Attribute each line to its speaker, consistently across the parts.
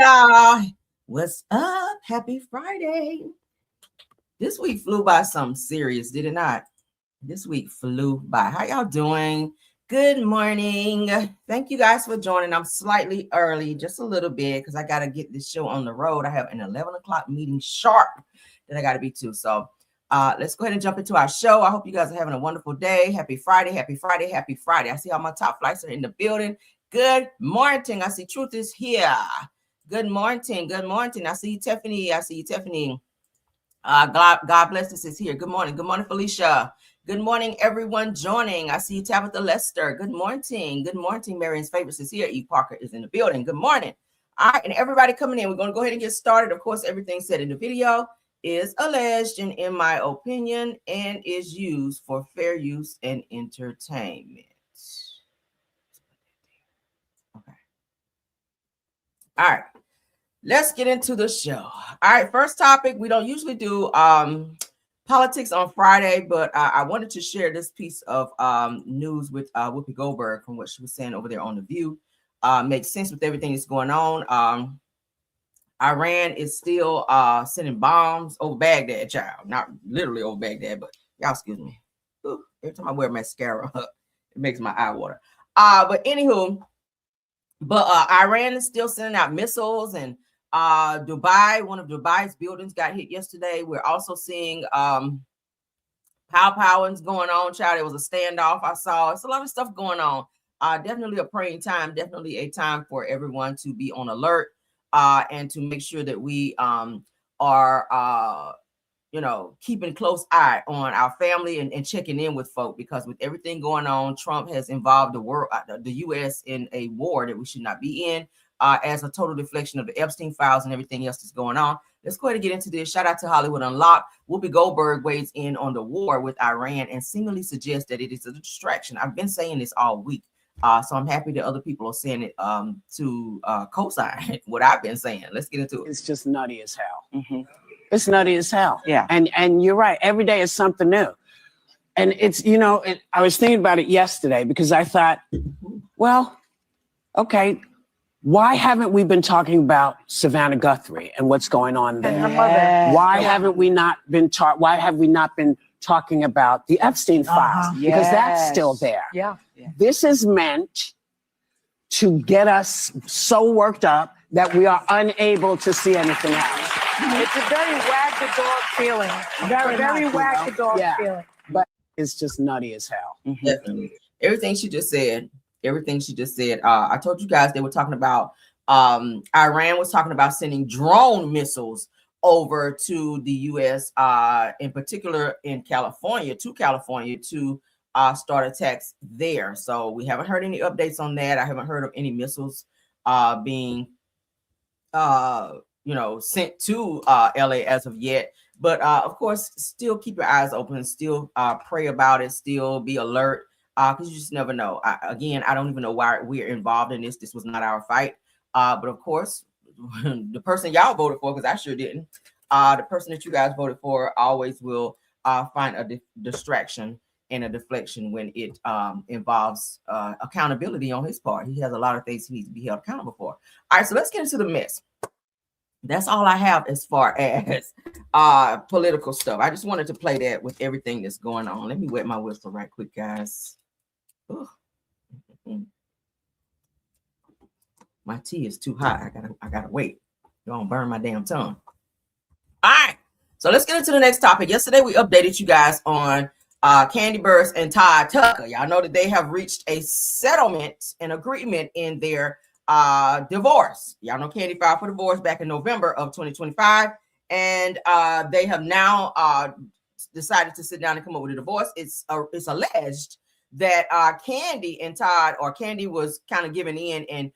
Speaker 1: y'all. What's up? Happy Friday. This week flew by something serious, did it not? This week flew by. How y'all doing? Good morning. Thank you guys for joining. I'm slightly early, just a little bit, because I got to get this show on the road. I have an 11 o'clock meeting sharp that I got to be to. So let's go ahead and jump into our show. I hope you guys are having a wonderful day. Happy Friday, happy Friday, happy Friday. I see all my top flights are in the building. Good morning. I see Truth is here. Good morning. Good morning. I see you, Tiffany. I see you, Tiffany. God bless us is here. Good morning. Good morning, Felicia. Good morning, everyone joining. I see you, Tabitha Lester. Good morning. Good morning. Marion's Favorites is here. E. Parker is in the building. Good morning. All right, and everybody coming in. We're going to go ahead and get started. Of course, everything said in the video is alleged and, in my opinion, and is used for fair use and entertainment. Okay. All right. Let's get into the show. All right, first topic. We don't usually do politics on Friday, but I wanted to share this piece of news with Whoopi Goldberg from what she was saying over there on The View. Makes sense with everything that's going on. Iran is still sending bombs over Baghdad, child. Not literally over Baghdad, but y'all excuse me. Ooh, every time I wear mascara, it makes my eye water. But anywho, Iran is still sending out missiles, and Dubai, one of Dubai's buildings got hit yesterday. We're also seeing powwowings going on, child. There was a standoff I saw. It's a lot of stuff going on. Definitely a praying time, definitely a time for everyone to be on alert and to make sure that we are keeping close eye on our family and checking in with folk, because with everything going on, Trump has involved the world, the U.S. in a war that we should not be in. As a total deflection of the Epstein files and everything else that's going on. Let's go ahead and get into this. Shout out to Hollywood Unlocked. Whoopi Goldberg weighs in on the war with Iran and seemingly suggests that it is a distraction. I've been saying this all week. So I'm happy that other people are saying it to co-sign what I've been saying. Let's get into it.
Speaker 2: It's just nutty as hell. Mm-hmm. It's nutty as hell.
Speaker 1: Yeah.
Speaker 2: And you're right. Every day is something new. And it's, I was thinking about it yesterday because I thought, well, okay, why haven't we been talking about Savannah Guthrie and what's going on there?
Speaker 3: And her mother.
Speaker 2: Why have we not been talking about the Epstein files? Because that's still there.
Speaker 3: Yeah.
Speaker 2: This is meant to get us so worked up that we are unable to see anything else.
Speaker 3: It's a very wag the dog feeling. Very wag the dog feeling.
Speaker 2: But it's just nutty as hell.
Speaker 1: Mm-hmm. Definitely. Everything she just said. I told you guys they were talking about Iran was talking about sending drone missiles over to the U.S. In particular in California to start attacks there. So we haven't heard any updates on that. I haven't heard of any missiles being sent to LA as of yet. But of course, still keep your eyes open, still pray about it, still be alert. Because you just never know. I don't even know why we're involved in this. This was not our fight. But of course, the person y'all voted for, because I sure didn't, the person that you guys voted for always will find a distraction and a deflection when it involves accountability on his part. He has a lot of things he needs to be held accountable for. All right, so let's get into the mess. That's all I have as far as political stuff. I just wanted to play that with everything that's going on. Let me wet my whistle right quick, guys. My tea is too hot. I gotta wait. You're gonna burn my damn tongue. All right, so let's get into the next topic. Yesterday we updated you guys on Kandi and Todd Tucker. Y'all know that they have reached a settlement, an agreement in their divorce. Y'all know Kandi filed for divorce back in November of 2025, and they have now decided to sit down and come up with a divorce. It's alleged that Kandi and Todd, or Kandi was kind of giving in, and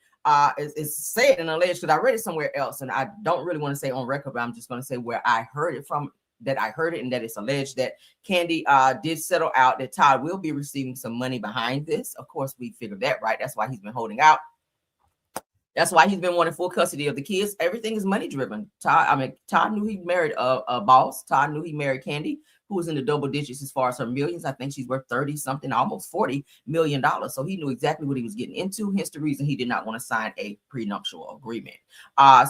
Speaker 1: it's said and alleged, because I read it somewhere else, and I don't really want to say on record, but I'm just going to say where I heard it from, that I heard it, and that it's alleged that Kandi did settle out, that Todd will be receiving some money behind this. Of course, we figured that, right? That's why he's been holding out. That's why he's been wanting full custody of the kids. Everything is money driven. Todd knew he married a boss. Todd knew he married Kandi, who was in the double digits as far as her millions. I think she's worth 30 something, almost $40 million. So he knew exactly what he was getting into. Hence the reason he did not want to sign a prenuptial agreement.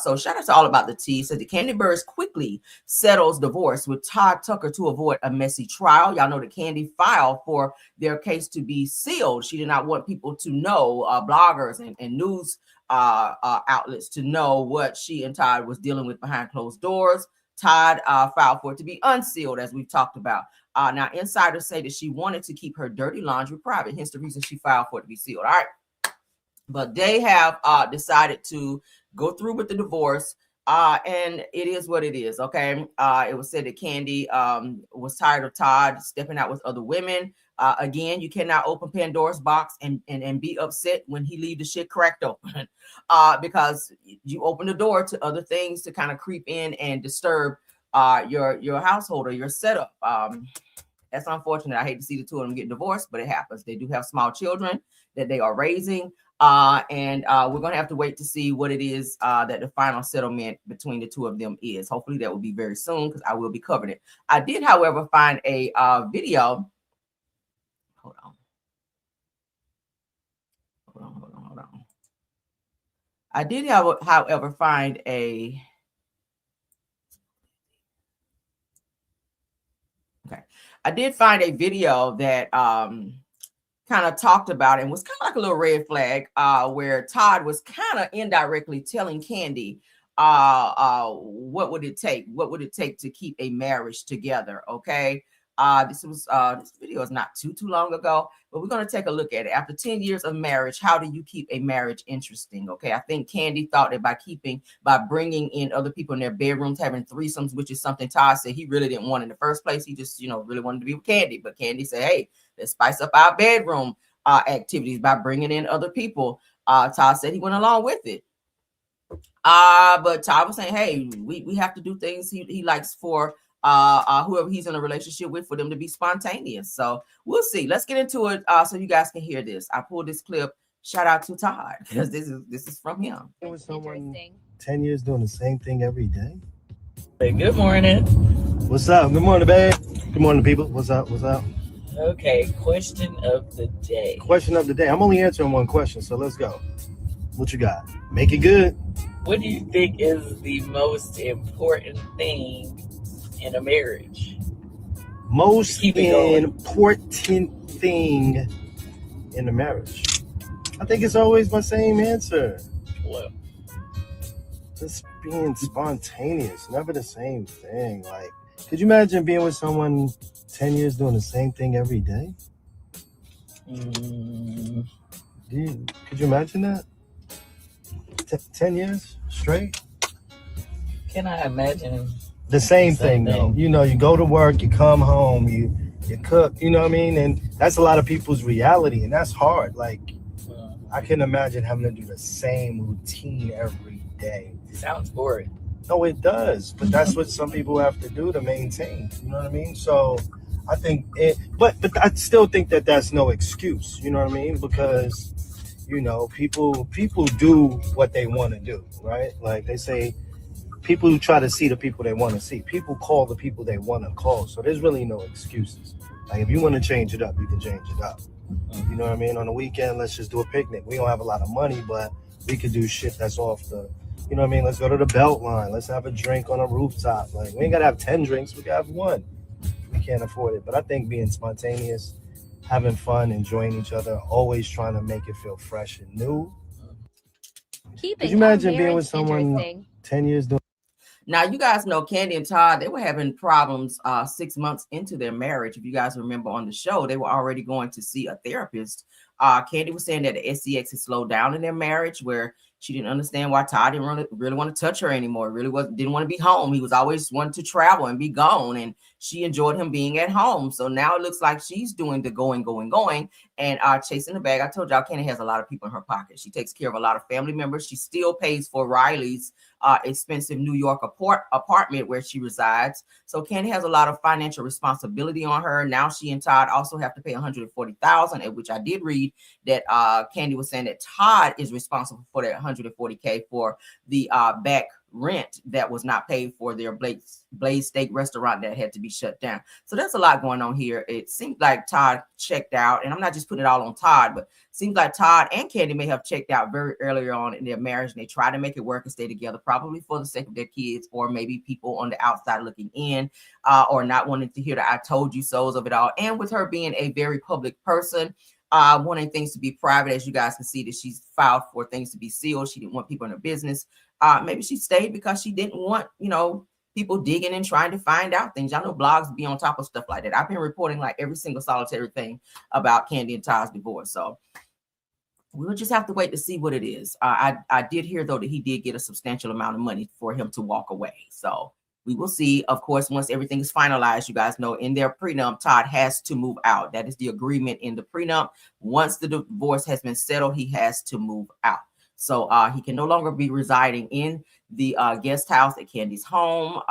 Speaker 1: So shout out to All About the Tea. Said the Kandi Burruss quickly settles divorce with Todd Tucker to avoid a messy trial. Y'all know that Kandi filed for their case to be sealed. She did not want people to know, bloggers and news outlets to know what she and Todd was dealing with behind closed doors. Todd filed for it to be unsealed, as we've talked about. Now, insiders say that she wanted to keep her dirty laundry private, hence the reason she filed for it to be sealed. All right. But they have decided to go through with the divorce. And it is what it is. Okay. It was said that Kandi was tired of Todd stepping out with other women. Again, you cannot open Pandora's box and be upset when he leave the shit cracked open, because you open the door to other things to kind of creep in and disturb your household or your setup. That's unfortunate. I hate to see the two of them get divorced, but it happens. They do have small children that they are raising. And we're going to have to wait to see what it is that the final settlement between the two of them is. Hopefully that will be very soon, because I will be covering it. I did, however, find a video. Hold on. I did, however, find a... Okay. I did find a video that kind of talked about and was kind of like a little red flag, where Todd was kind of indirectly telling Kandi what would it take to keep a marriage together. Okay. This video is not too long ago, but we're going to take a look at it. After 10 years of marriage, how do you keep a marriage interesting? Okay. I think Kandi thought that by bringing in other people in their bedrooms, having threesomes, which is something Todd said he really didn't want in the first place. He just, really wanted to be with Kandi, but Kandi said, hey, let's spice up our bedroom activities by bringing in other people. Todd said he went along with it. But Todd was saying, hey, we have to do things he likes for whoever he's in a relationship with, for them to be spontaneous. So we'll see. Let's get into it so you guys can hear this. I pulled this clip. Shout out to Todd, because this is from him.
Speaker 4: With someone 10 years doing the same thing every day.
Speaker 5: Hey, good morning.
Speaker 4: What's up? Good morning, babe. Good morning, people. What's up?
Speaker 5: Okay, question of the day.
Speaker 4: Question of the day. I'm only answering one question, so let's go. What you got? Make it good.
Speaker 5: What do you think is the most important thing in a marriage?
Speaker 4: Most important thing in a marriage. I think it's always my same answer.
Speaker 5: What?
Speaker 4: Just being spontaneous, never the same thing. Like, could you imagine being with someone 10 years doing the same thing every day? Could you imagine that? 10 years straight?
Speaker 5: Can I imagine
Speaker 4: the same thing though? You go to work, you come home, you cook, you know what I mean? And that's a lot of people's reality, and that's hard. Like, I can imagine having to do the same routine every day.
Speaker 5: Sounds boring.
Speaker 4: No, it does, but that's what some people have to do to maintain. You know what I mean? So I think but I still think that that's no excuse. You know what I mean? Because people do what they want to do, right? Like they say, people who try to see the people they want to see. People call the people they want to call. So there's really no excuses. Like, if you want to change it up, you can change it up. You know what I mean? On the weekend, let's just do a picnic. We don't have a lot of money, but we could do shit that's off the, you know what I mean? Let's go to the Beltline. Let's have a drink on a rooftop. Like, we ain't got to have 10 drinks. We can have one. We can't afford it. But I think being spontaneous, having fun, enjoying each other, always trying to make it feel fresh and new. Could you imagine being with someone 10 years doing?
Speaker 1: Now, you guys know Kandi and Todd, they were having problems 6 months into their marriage. If you guys remember on the show, they were already going to see a therapist. Kandi was saying that the SCX had slowed down in their marriage, where she didn't understand why Todd didn't really want to touch her anymore. Didn't want to be home. He was always wanting to travel and be gone, and she enjoyed him being at home. So now it looks like she's doing the going, and chasing the bag. I told y'all, Kandi has a lot of people in her pocket. She takes care of a lot of family members. She still pays for Riley's expensive New York apartment where she resides. So Kandi has a lot of financial responsibility on her. Now she and Todd also have to pay $140,000, at which I did read that Kandi was saying that Todd is responsible for that $140K for the back rent that was not paid for their Blaze Steak restaurant that had to be shut down. So there's a lot going on here. It seems like Todd checked out, and I'm not just putting it all on Todd, but it seems like Todd and Kandi may have checked out very early on in their marriage, and they try to make it work and stay together, probably for the sake of their kids, or maybe people on the outside looking in, or not wanting to hear the I told you so's of it all. And with her being a very public person, wanting things to be private, as you guys can see that she's filed for things to be sealed. She didn't want people in her business. Maybe she stayed because she didn't want, people digging and trying to find out things. Y'all know blogs be on top of stuff like that. I've been reporting like every single solitary thing about Kandi and Todd's divorce. So we'll just have to wait to see what it is. I did hear, though, that he did get a substantial amount of money for him to walk away. So we will see. Of course, once everything is finalized, you guys know in their prenup, Todd has to move out. That is the agreement in the prenup. Once the divorce has been settled, he has to move out. So he can no longer be residing in the guest house at Kandi's home.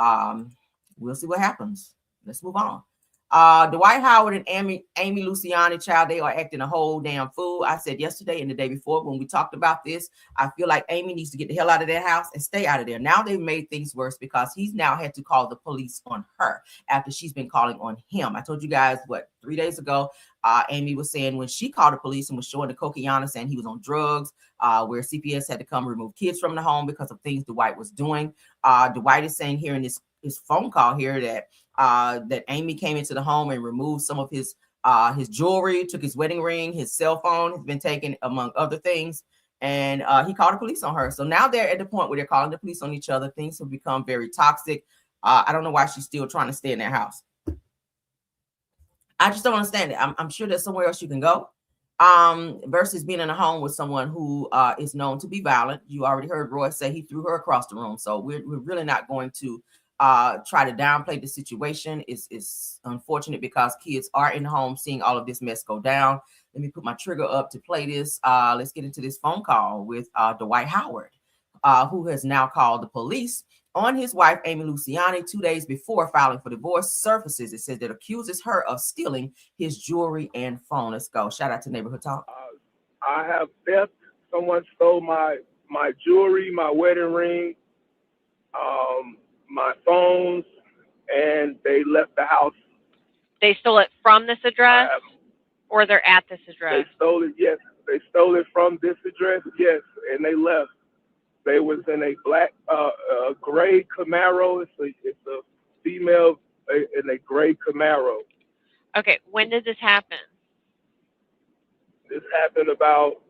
Speaker 1: We'll see what happens. Let's move on. Dwight Howard and Amy Luciani, child, they are acting a whole damn fool. I said yesterday and the day before when we talked about this, I feel like Amy needs to get the hell out of their house and stay out of there. Now they've made things worse because he's now had to call the police on her after she's been calling on him. I told you guys, 3 days ago, Amy was saying when she called the police and was showing the Coquiana saying he was on drugs, where CPS had to come remove kids from the home because of things Dwight was doing. Dwight is saying here in his phone call here that Amy came into the home and removed some of his jewelry, took his wedding ring, his cell phone has been taken, among other things. And he called the police on her. So now they're at the point where they're calling the police on each other. Things have become very toxic. I don't know why she's still trying to stay in that house. I just don't understand it. I'm sure there's somewhere else you can go. Versus being in a home with someone who is known to be violent. You already heard Roy say he threw her across the room. So we're really not going to try to downplay the situation. It's unfortunate because kids are in the home seeing all of this mess go down. Let me put my trigger up to play this. Let's get into this phone call with Dwight Howard, who has now called the police on his wife, Amy Luciani, 2 days before filing for divorce. Surfaces, it says, that accuses her of stealing his jewelry and phone. Let's go. Shout out to Neighborhood Talk.
Speaker 6: I have theft. Someone stole my jewelry, my wedding ring, my phones, and they left the house.
Speaker 7: They stole it from this address, or they're at this address?
Speaker 6: They stole it, yes. They stole it from this address, yes, and they left. They was in a black, gray Camaro. It's a female in a gray Camaro.
Speaker 7: Okay, when did this happen?
Speaker 6: This happened about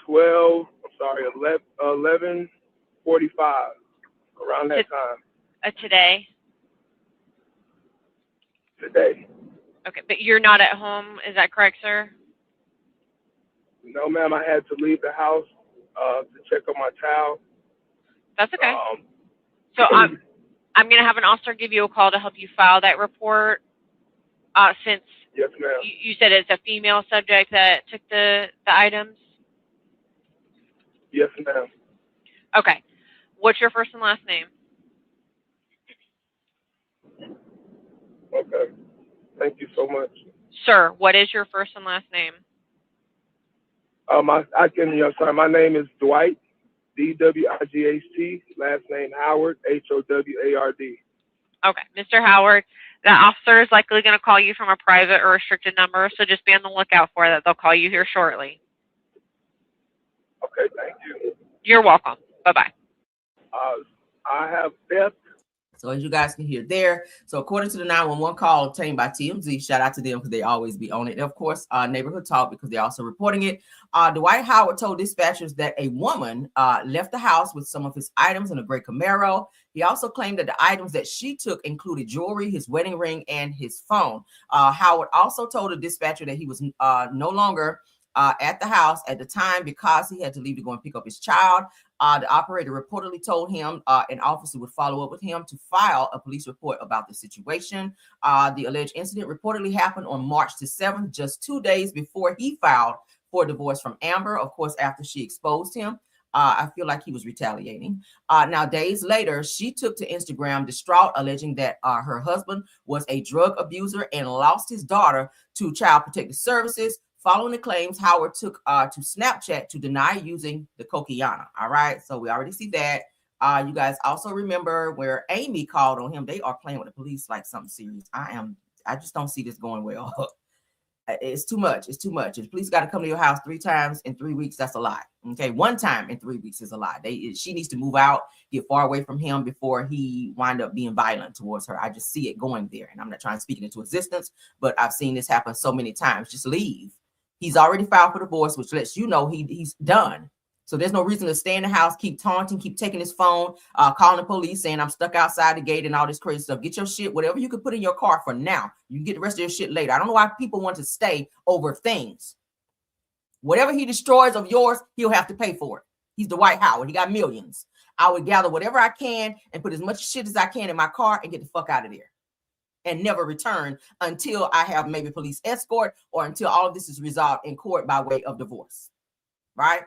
Speaker 6: 11:45, around that time.
Speaker 7: Today?
Speaker 6: Today.
Speaker 7: Okay, but you're not at home, is that correct, sir?
Speaker 6: No, ma'am, I had to leave the house to check on my child.
Speaker 7: That's okay. So I'm going to have an officer give you a call to help you file that report. Since
Speaker 6: yes, ma'am.
Speaker 7: You said it's a female subject that took the items?
Speaker 6: Yes, ma'am.
Speaker 7: Okay. What's your first and last name?
Speaker 6: Okay. Thank you so much.
Speaker 7: Sir, what is your first and last name?
Speaker 6: My name is Dwight, D-W-I-G-H-T, last name Howard, H-O-W-A-R-D.
Speaker 7: Okay, Mr. Howard, the officer is likely going to call you from a private or restricted number, so just be on the lookout for that. They'll call you here shortly.
Speaker 6: Okay, thank you.
Speaker 7: You're welcome. Bye-bye.
Speaker 6: I have theft.
Speaker 1: So as you guys can hear there, so according to the 911 call obtained by TMZ, shout out to them because they always be on it. And of course, Neighborhood Talk, because they're also reporting it. Dwight Howard told dispatchers that a woman left the house with some of his items in a gray Camaro. He also claimed that the items that she took included jewelry, his wedding ring, and his phone. Howard also told the dispatcher that he was no longer at the house at the time because he had to leave to go and pick up his child. The operator reportedly told him an officer would follow up with him to file a police report about the situation. The alleged incident reportedly happened on March the 7th, just 2 days before he filed for divorce from Amber, of course, after she exposed him. I feel like he was retaliating. Now, days later, she took to Instagram distraught, alleging that her husband was a drug abuser and lost his daughter to Child Protective Services Following the claims, Howard took to Snapchat to deny using the cocaine. All right, so we already see that. You guys also remember where Amy called on him. They are playing with the police like something serious. I just don't see this going well. It's too much. It's too much. If the police got to come to your house 3 times in 3 weeks, that's a lot. Okay, 1 time in 3 weeks is a lot. She needs to move out, get far away from him before he wind up being violent towards her. I just see it going there, and I'm not trying to speak it into existence, but I've seen this happen so many times. Just leave. He's already filed for divorce, which lets you know he's done. So there's no reason to stay in the house, keep taunting, keep taking his phone, calling the police, saying I'm stuck outside the gate and all this crazy stuff. Get your shit, whatever you could put in your car for now. You can get the rest of your shit later. I don't know why people want to stay over things. Whatever he destroys of yours, he'll have to pay for it. He's Dwight Howard. He got millions. I would gather whatever I can and put as much shit as I can in my car and get the fuck out of there. And never return until I have maybe police escort or until all of this is resolved in court by way of divorce. Right?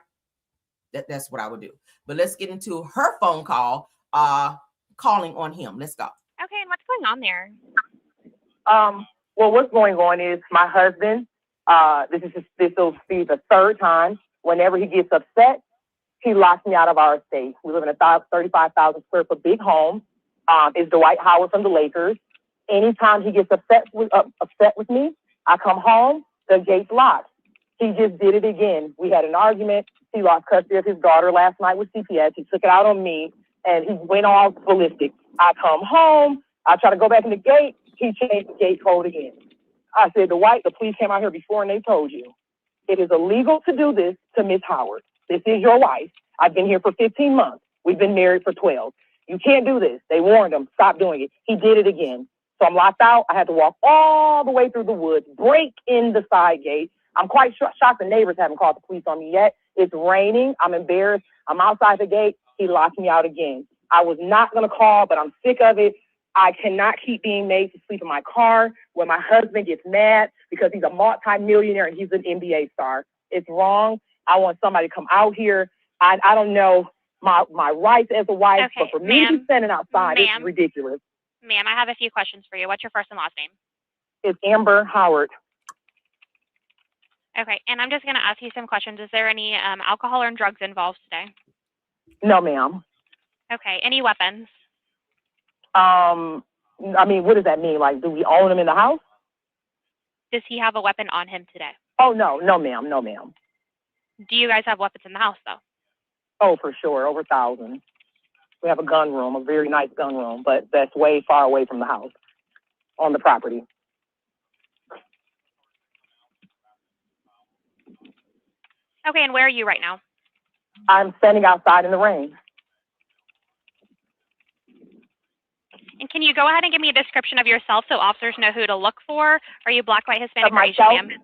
Speaker 1: That's what I would do. But let's get into her phone call, calling on him. Let's go.
Speaker 7: Okay, and what's going on there?
Speaker 3: Well, what's going on is my husband, this will be the 3rd time. Whenever he gets upset, he locks me out of our estate. We live in a 35,000 square foot big home. It's Dwight Howard from the Lakers. Anytime he gets upset with me, I come home, the gate's locked. He just did it again. We had an argument. He lost custody of his daughter last night with CPS. He took it out on me, and he went all ballistic. I come home. I try to go back in the gate. He changed the gate code again. I said, Dwight, the police came out here before, and they told you. It is illegal to do this to Miss Howard. This is your wife. I've been here for 15 months. We've been married for 12. You can't do this. They warned him. Stop doing it. He did it again. So I'm locked out. I had to walk all the way through the woods, break in the side gate. I'm quite shocked the neighbors haven't called the police on me yet. It's raining. I'm embarrassed. I'm outside the gate. He locked me out again. I was not going to call, but I'm sick of it. I cannot keep being made to sleep in my car when my husband gets mad because he's a multi-millionaire and he's an NBA star. It's wrong. I want somebody to come out here. I don't know my rights as a wife,
Speaker 7: Okay,
Speaker 3: but for me to be standing outside, it's
Speaker 7: ma'am.
Speaker 3: ridiculous.
Speaker 7: Ma'am, I have a few questions for you. What's your first and last name?
Speaker 3: It's Amber Howard.
Speaker 7: Okay, and I'm just going to ask you some questions. Is there any alcohol or drugs involved today?
Speaker 3: No, ma'am.
Speaker 7: Okay, any weapons?
Speaker 3: I mean, what does that mean? Like, do we own them in the house?
Speaker 7: Does he have a weapon on him today?
Speaker 3: Oh, no, ma'am. No, ma'am.
Speaker 7: Do you guys have weapons in the house, though?
Speaker 3: Oh, for sure. Over 1,000. We have a gun room, a very nice gun room, but that's way far away from the house on the property.
Speaker 7: Okay, and where are you right now?
Speaker 3: I'm standing outside in the rain.
Speaker 7: And can you go ahead and give me a description of yourself so officers know who to look for? Are you black, white, Hispanic,
Speaker 3: Of
Speaker 7: or Asian,
Speaker 3: myself?
Speaker 7: ma'am?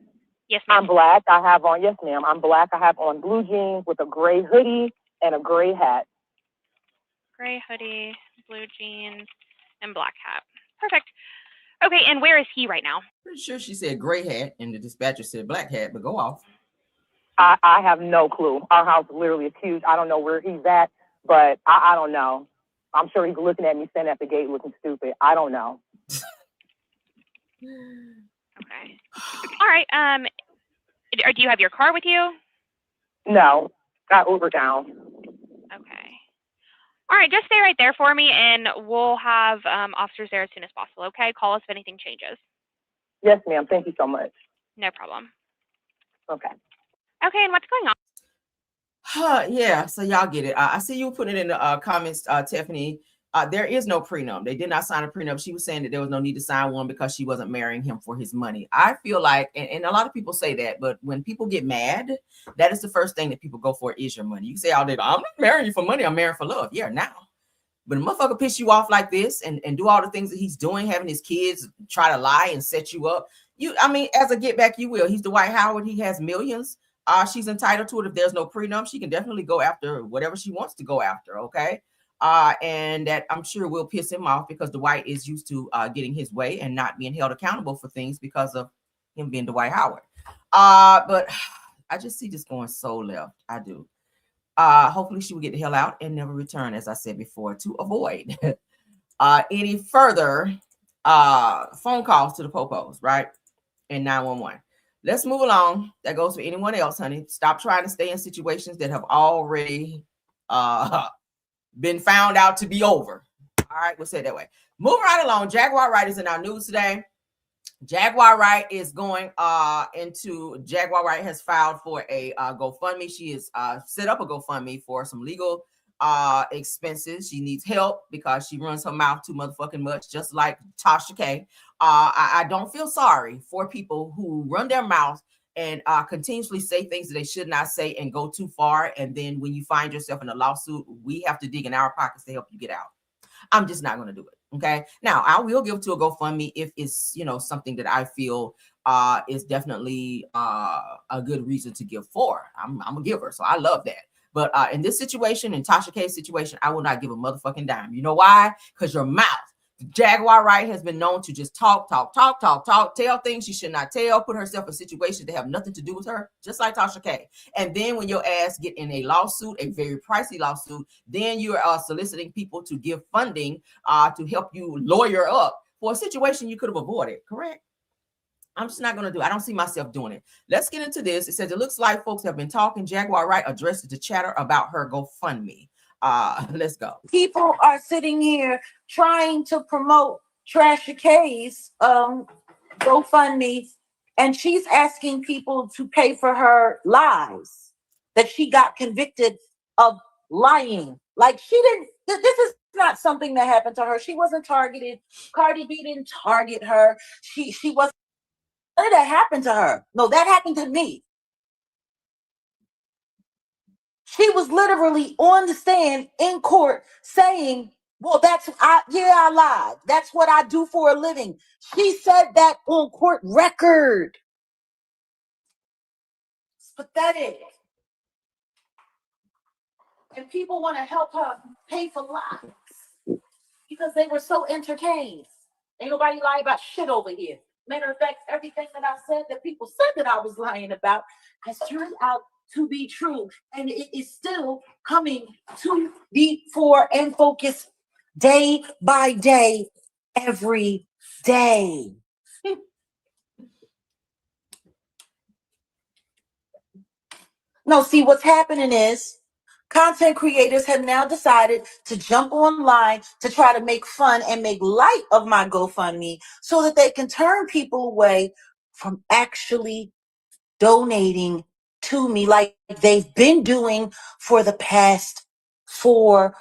Speaker 7: Yes, ma'am.
Speaker 3: I'm black. I have on, yes, ma'am. I'm black. I have on blue jeans with a gray hoodie and a gray hat.
Speaker 7: Gray hoodie, blue jeans, and black hat. Perfect. Okay, and where is he right now?
Speaker 1: Pretty sure she said gray hat and the dispatcher said black hat, but go off.
Speaker 3: I have no clue. Our house literally is huge. I don't know where he's at, but I don't know. I'm sure he's looking at me standing at the gate looking stupid. I don't know.
Speaker 7: Okay. All right. Do you have your car with you?
Speaker 3: No, got Uber down.
Speaker 7: Okay. All right, just stay right there for me, and we'll have officers there as soon as possible, okay? Call us if anything changes.
Speaker 3: Yes, ma'am. Thank you so much.
Speaker 7: No problem.
Speaker 3: Okay.
Speaker 7: Okay, and what's going on?
Speaker 1: Yeah, so y'all get it. I see you put it in the comments, Tiffany. There is no prenup. They did not sign a prenup. She was saying that there was no need to sign one because she wasn't marrying him for his money. I feel like, and a lot of people say that, but when people get mad, that is the first thing that people go for is your money. You say all day, I'm not marrying you for money, I'm marrying for love. Yeah, now. But a motherfucker piss you off like this and do all the things that he's doing, having his kids try to lie and set you up. As a get back, you will. He's Dwight Howard. He has millions. She's entitled to it. If there's no prenup, she can definitely go after whatever she wants to go after. Okay. And that I'm sure will piss him off because Dwight is used to getting his way and not being held accountable for things because of him being Dwight Howard. But I just see this going so left. I do. Hopefully she will get the hell out and never return, as I said before, to avoid any further phone calls to the popos, right? And 911. let's move along. That goes for anyone else, honey. Stop trying to stay in situations that have already been found out to be over. All right, we'll say it that way. Moving right along. Jaguar Wright is in our news today. Jaguar Wright is going Jaguar Wright has filed for a GoFundMe. She has set up a GoFundMe for some legal expenses. She needs help because she runs her mouth too motherfucking much, just like Tasha K. I don't feel sorry for people who run their mouth and continuously say things that they should not say and go too far. And then when you find yourself in a lawsuit, we have to dig in our pockets to help you get out. I'm just not going to do it. Okay. Now I will give to a GoFundMe if it's, something that I feel is definitely a good reason to give for. I'm a giver. So I love that. But in this situation, in Tasha K's situation, I will not give a motherfucking dime. You know why? Because your mouth. Jaguar Wright has been known to just talk, tell things she should not tell, put herself in situations that have nothing to do with her, just like Tasha K. And then when your ass get in a lawsuit, a very pricey lawsuit, then you are soliciting people to give funding to help you lawyer up for a situation you could have avoided, correct? I'm just not going to do it. I don't see myself doing it. Let's get into this. It says, it looks like folks have been talking. Jaguar Wright addresses the chatter about her GoFundMe. Let's go.
Speaker 8: People are sitting here trying to promote Trasha K's GoFundMe, and she's asking people to pay for her lies that she got convicted of lying. Like she didn't. This is not something that happened to her. She wasn't targeted. Cardi B didn't target her. She wasn't. None of that happened to her. No, that happened to me. She was literally on the stand in court saying, well, I lied. That's what I do for a living. She said that on court record. It's pathetic. And people want to help her pay for lies because they were so entertained. Ain't nobody lie about shit over here. Matter of fact, everything that I said that people said that I was lying about has turned out to be true, and it is still coming to the fore and focus day by day, every day. No, see, what's happening is content creators have now decided to jump online to try to make fun and make light of my GoFundMe so that they can turn people away from actually donating to me like they've been doing for the past 4-5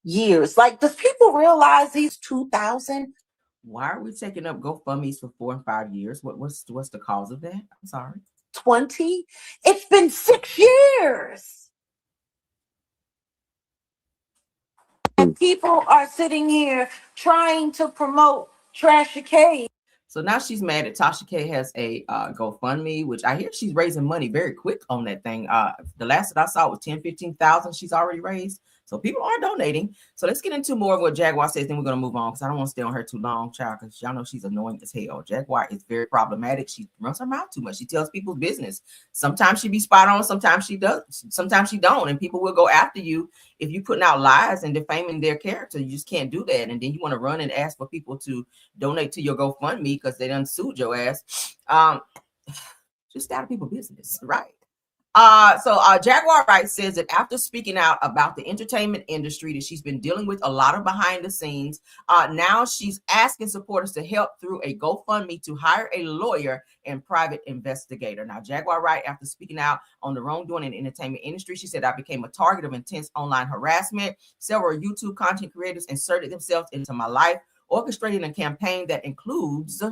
Speaker 8: years. Like, does people realize these 2,000?
Speaker 1: Why are we taking up GoFundMe's for 4 and 5 years? What's the cause of that? I'm sorry.
Speaker 8: 20? It's been 6 years. And people are sitting here trying to promote Trasha K.
Speaker 1: So now she's mad that Tasha K has a GoFundMe, which I hear she's raising money very quick on that thing. The last that I saw was 10,000-15,000 she's already raised. So people are donating. So let's get into more of what Jaguar says, then we're going to move on because I don't want to stay on her too long, child, because y'all know she's annoying as hell. Jaguar is very problematic. She runs her mouth too much. She tells people's business. Sometimes she be spot on, sometimes she does, sometimes she don't. And people will go after you if you're putting out lies and defaming their character. You just can't do that. And then you want to run and ask for people to donate to your GoFundMe because they done sued your ass. Just out of people's business, right? So Jaguar Wright says that after speaking out about the entertainment industry that she's been dealing with a lot of behind the scenes, now she's asking supporters to help through a GoFundMe to hire a lawyer and private investigator. Now, Jaguar Wright, after speaking out on the wrongdoing in the entertainment industry, she said, I became a target of intense online harassment. Several YouTube content creators inserted themselves into my life, orchestrating a campaign that includes,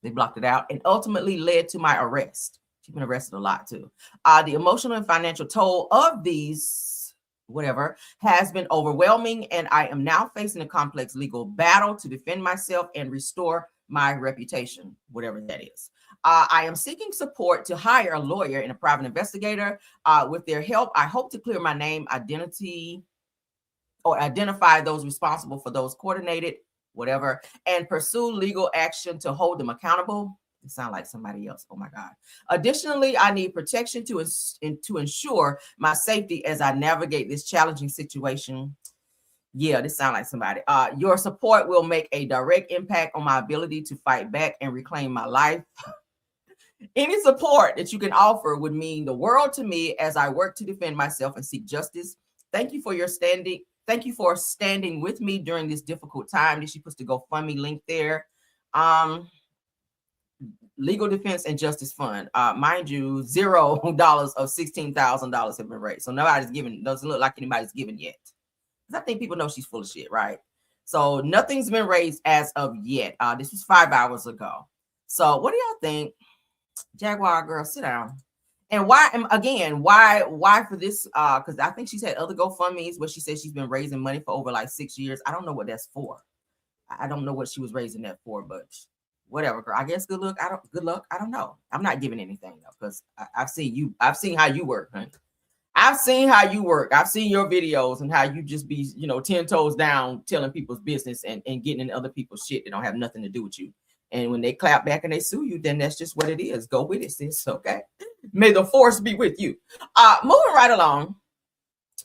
Speaker 1: they blocked it out, and ultimately led to my arrest. She's been arrested a lot too. The emotional and financial toll of these, whatever, has been overwhelming, and I am now facing a complex legal battle to defend myself and restore my reputation, whatever that is. I am seeking support to hire a lawyer and a private investigator. With their help, I hope to clear my name, identity, or identify those responsible for those coordinated, whatever, and pursue legal action to hold them accountable. It sounds like somebody else. Oh my God. Additionally, I need protection to ensure my safety as I navigate this challenging situation. Yeah, this sounds like somebody. Your support will make a direct impact on my ability to fight back and reclaim my life. Any support that you can offer would mean the world to me as I work to defend myself and seek justice. Thank you for your standing. Thank you for standing with me during this difficult time. She puts the GoFundMe link there. Legal Defense and Justice Fund. Mind you, $0 of $16,000 have been raised. So nobody's giving, doesn't look like anybody's given yet. I think people know she's full of shit, right? So nothing's been raised as of yet. This was 5 hours ago. So what do y'all think? Jaguar girl, sit down. And why for this? Because I think she's had other GoFundMes where she said she's been raising money for over like 6 years. I don't know what that's for. I don't know what she was raising that for, but whatever, girl. I guess good luck. I don't know. I'm not giving anything though, because I've seen you. I've seen how you work, honey. I've seen how you work. I've seen your videos and how you just be, 10 toes down, telling people's business and getting in other people's shit that don't have nothing to do with you. And when they clap back and they sue you, then that's just what it is. Go with it, sis. Okay. May the force be with you. Moving right along.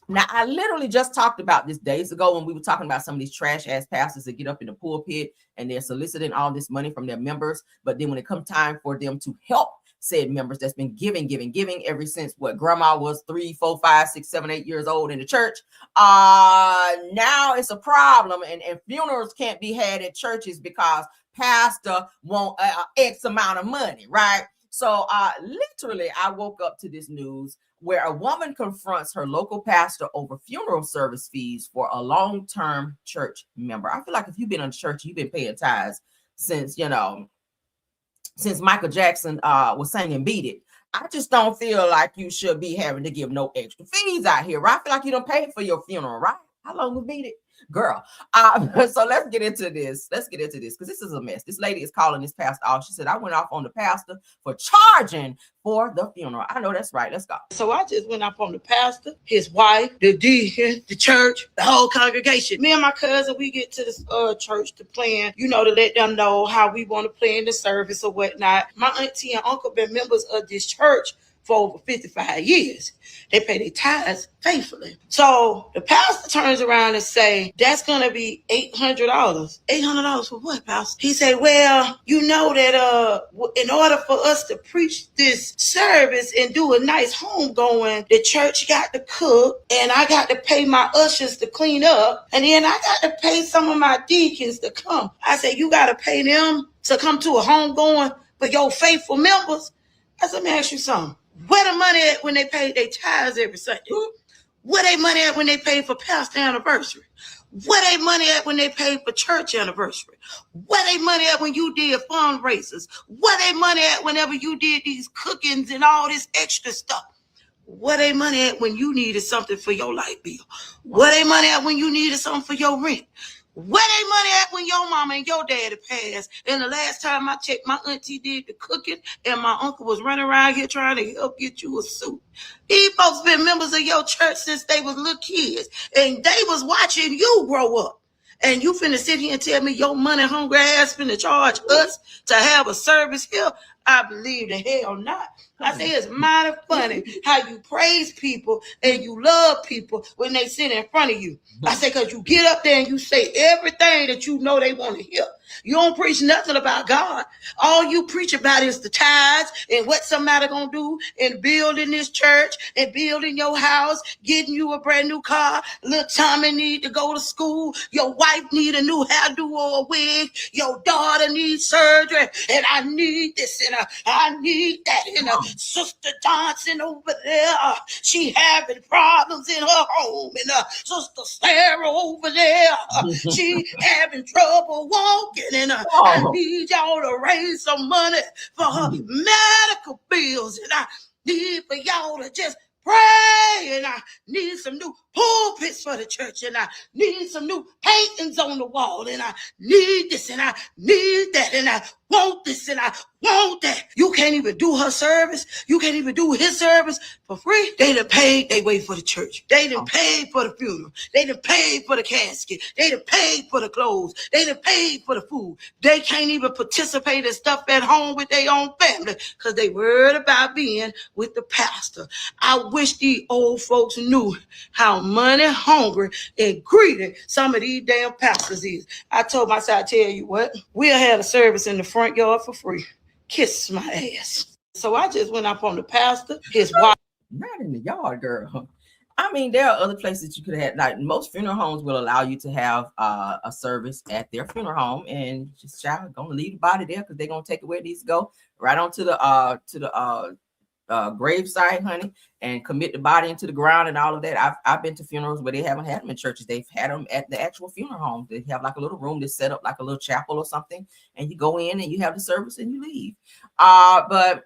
Speaker 1: Now, I literally just talked about this days ago when we were talking about some of these trash ass pastors that get up in the pulpit and they're soliciting all this money from their members. But then when it comes time for them to help said members that's been giving ever since what grandma was 3, 4, 5, 6, 7, 8 years old in the church. Now it's a problem, and funerals can't be had at churches because pastor want X amount of money, right? So literally, I woke up to this news where a woman confronts her local pastor over funeral service fees for a long-term church member. I feel like if you've been in church, you've been paying tithes since Michael Jackson was singing Beat It. I just don't feel like you should be having to give no extra fees out here, right? I feel like you don't pay for your funeral, right? How long was Beat It? Girl. So let's get into this. Because this is a mess. This lady is calling this pastor off. She said, I went off on the pastor for charging for the funeral. I know that's right. Let's go.
Speaker 9: So I just went off on the pastor, his wife, the deacon, the church, the whole congregation. Me and my cousin, we get to this church to plan, to let them know how we want to plan the service or whatnot. My auntie and uncle been members of this church for over 55 years. They pay their tithes faithfully. So the pastor turns around and say, that's going to be $800. $800 for what, pastor? He said, well, you know that in order for us to preach this service and do a nice homegoing, the church got to cook, and I got to pay my ushers to clean up, and then I got to pay some of my deacons to come. I said, you got to pay them to come to a homegoing for your faithful members? I said, let me ask you something. Where the money at when they pay their tithes every Sunday? Where they money at when they pay for pastor anniversary? Where they money at when they pay for church anniversary? Where they money at when you did fundraisers? Where they money at whenever you did these cookings and all this extra stuff? Where they money at when you needed something for your light bill? Where they money at when you needed something for your rent? Where they money at when your mama and your daddy passed? And the last time I checked, my auntie did the cooking and my uncle was running around here trying to help get you a suit. These folks been members of your church since they was little kids, and they was watching you grow up. And you finna sit here and tell me your money hungry ass finna charge us to have a service here? I believe the hell not. I say it's mighty funny how you praise people and you love people when they sit in front of you. I say, because you get up there and you say everything that you know they want to hear. You don't preach nothing about God. All you preach about is the tithes and what somebody gonna do in building this church and building your house, getting you a brand new car. Little Tommy need to go to school. Your wife need a new hairdo or a wig. Your daughter needs surgery, and I need this and I need that. And Sister Johnson over there, she having problems in her home, and Sister Sarah over there, she having trouble walking. And I need y'all to raise some money for her medical bills. And I need for y'all to just pray. And I need some new pulpits for the church. And I need some new paintings on the wall. And I need this and I need that. And I want this and I want that. You can't even do her service. You can't even do his service for free. They done paid their way for the church. They done paid for the funeral. They done paid for the casket. They done paid for the clothes. They done paid for the food. They can't even participate in stuff at home with their own family because they worried about being with the pastor. I wish these old folks knew how money hungry and greedy some of these damn pastors is. I told myself, I tell you what, we'll have a service in the front yard for free. Kiss my ass. So I just went up on the pastor, his wife.
Speaker 1: Not in the yard, girl. I mean, there are other places you could have. Like most funeral homes will allow you to have a service at their funeral home, and just child gonna leave the body there because they're gonna take it where it needs to go, right onto the gravesite, honey, and commit the body into the ground and all of that. I've been to funerals where they haven't had them in churches. They've had them at the actual funeral home. They have like a little room that's set up like a little chapel or something, and you go in and you have the service and you leave. But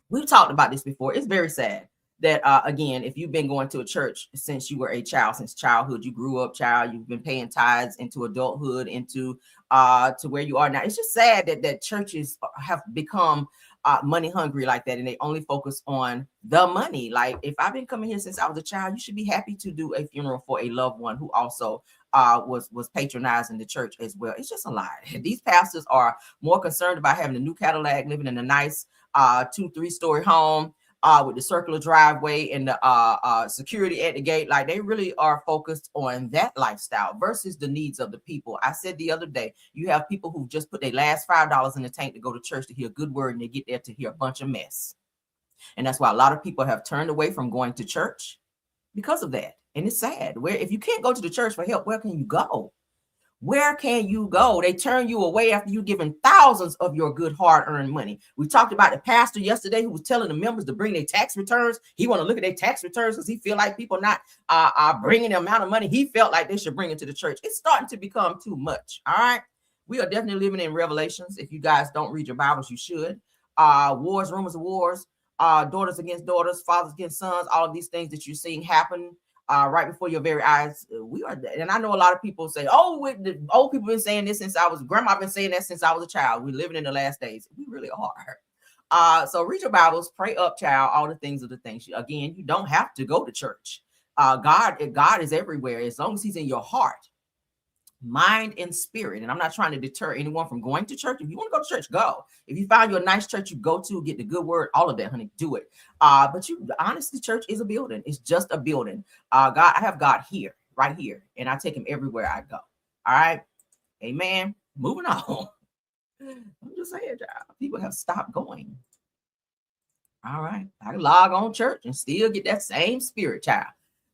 Speaker 1: we've talked about this before. It's very sad that again, if you've been going to a church since you were a child, since childhood, you grew up child, you've been paying tithes into adulthood, into to where you are now. It's just sad that churches have become money hungry like that, and they only focus on the money. Like, if I've been coming here since I was a child, you should be happy to do a funeral for a loved one who also was patronizing the church as well. It's just a lie. These pastors are more concerned about having a new Cadillac, living in a nice 2-3 story home with the circular driveway and the security at the gate. Like, they really are focused on that lifestyle versus the needs of the people. I said the other day, you have people who just put their last $5 in the tank to go to church to hear a good word, and they get there to hear a bunch of mess. And that's why a lot of people have turned away from going to church because of that. And it's sad. Where if you can't go to the church for help, where can you go? Where can you go? They turn you away after you've given thousands of your good hard-earned money. We talked about the pastor yesterday who was telling the members to bring their tax returns. He want to look at their tax returns because he feel like people not bringing the amount of money he felt like they should bring into the church. It's starting to become too much. All right. We are definitely living in Revelations. If you guys don't read your Bibles, you should. Wars, rumors of wars, daughters against daughters, fathers against sons, all of these things that you're seeing happen right before your very eyes. We are, and I know a lot of people say, "Oh, the old people been saying this since I was grandma. Been saying that since I was a child." We're living in the last days. We really are. So read your Bibles, pray up, child. All the things are the things. Again, you don't have to go to church. God is everywhere as long as He's in your heart, mind, and spirit. And I'm not trying to deter anyone from going to church. If you want to go to church, go. If you find you a nice church you go to, get the good word, all of that, honey, do it. But you honestly, church is a building. It's just a building. I have God here, right here, and I take Him everywhere I go. All right. Amen. Moving on. I'm just saying, child, people have stopped going. All right. I can log on church and still get that same spirit, child.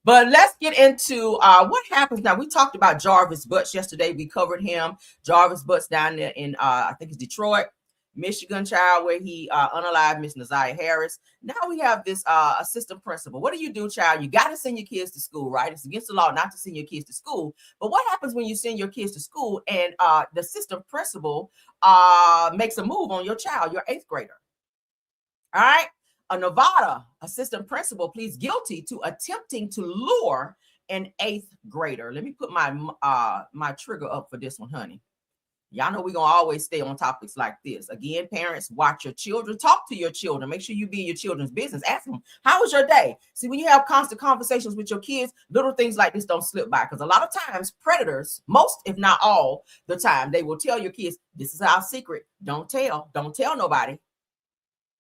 Speaker 1: But let's get into what happens now. We talked about Jarvis Butts yesterday. We covered him. Jarvis Butts down there in, I think it's Detroit, Michigan, child, where he unalived Miss Naziah Harris. Now we have this assistant principal. What do you do, child? You got to send your kids to school, right? It's against the law not to send your kids to school. But what happens when you send your kids to school and the assistant principal makes a move on your child, your 8th grader? All right. A Nevada assistant principal pleads guilty to attempting to lure an 8th grader. Let me put my trigger up for this one, honey. Y'all know we're going to always stay on topics like this. Again, parents, watch your children. Talk to your children. Make sure you be in your children's business. Ask them, how was your day? See, when you have constant conversations with your kids, little things like this don't slip by. Because a lot of times, predators, most, if not all the time, they will tell your kids, this is our secret. Don't tell nobody.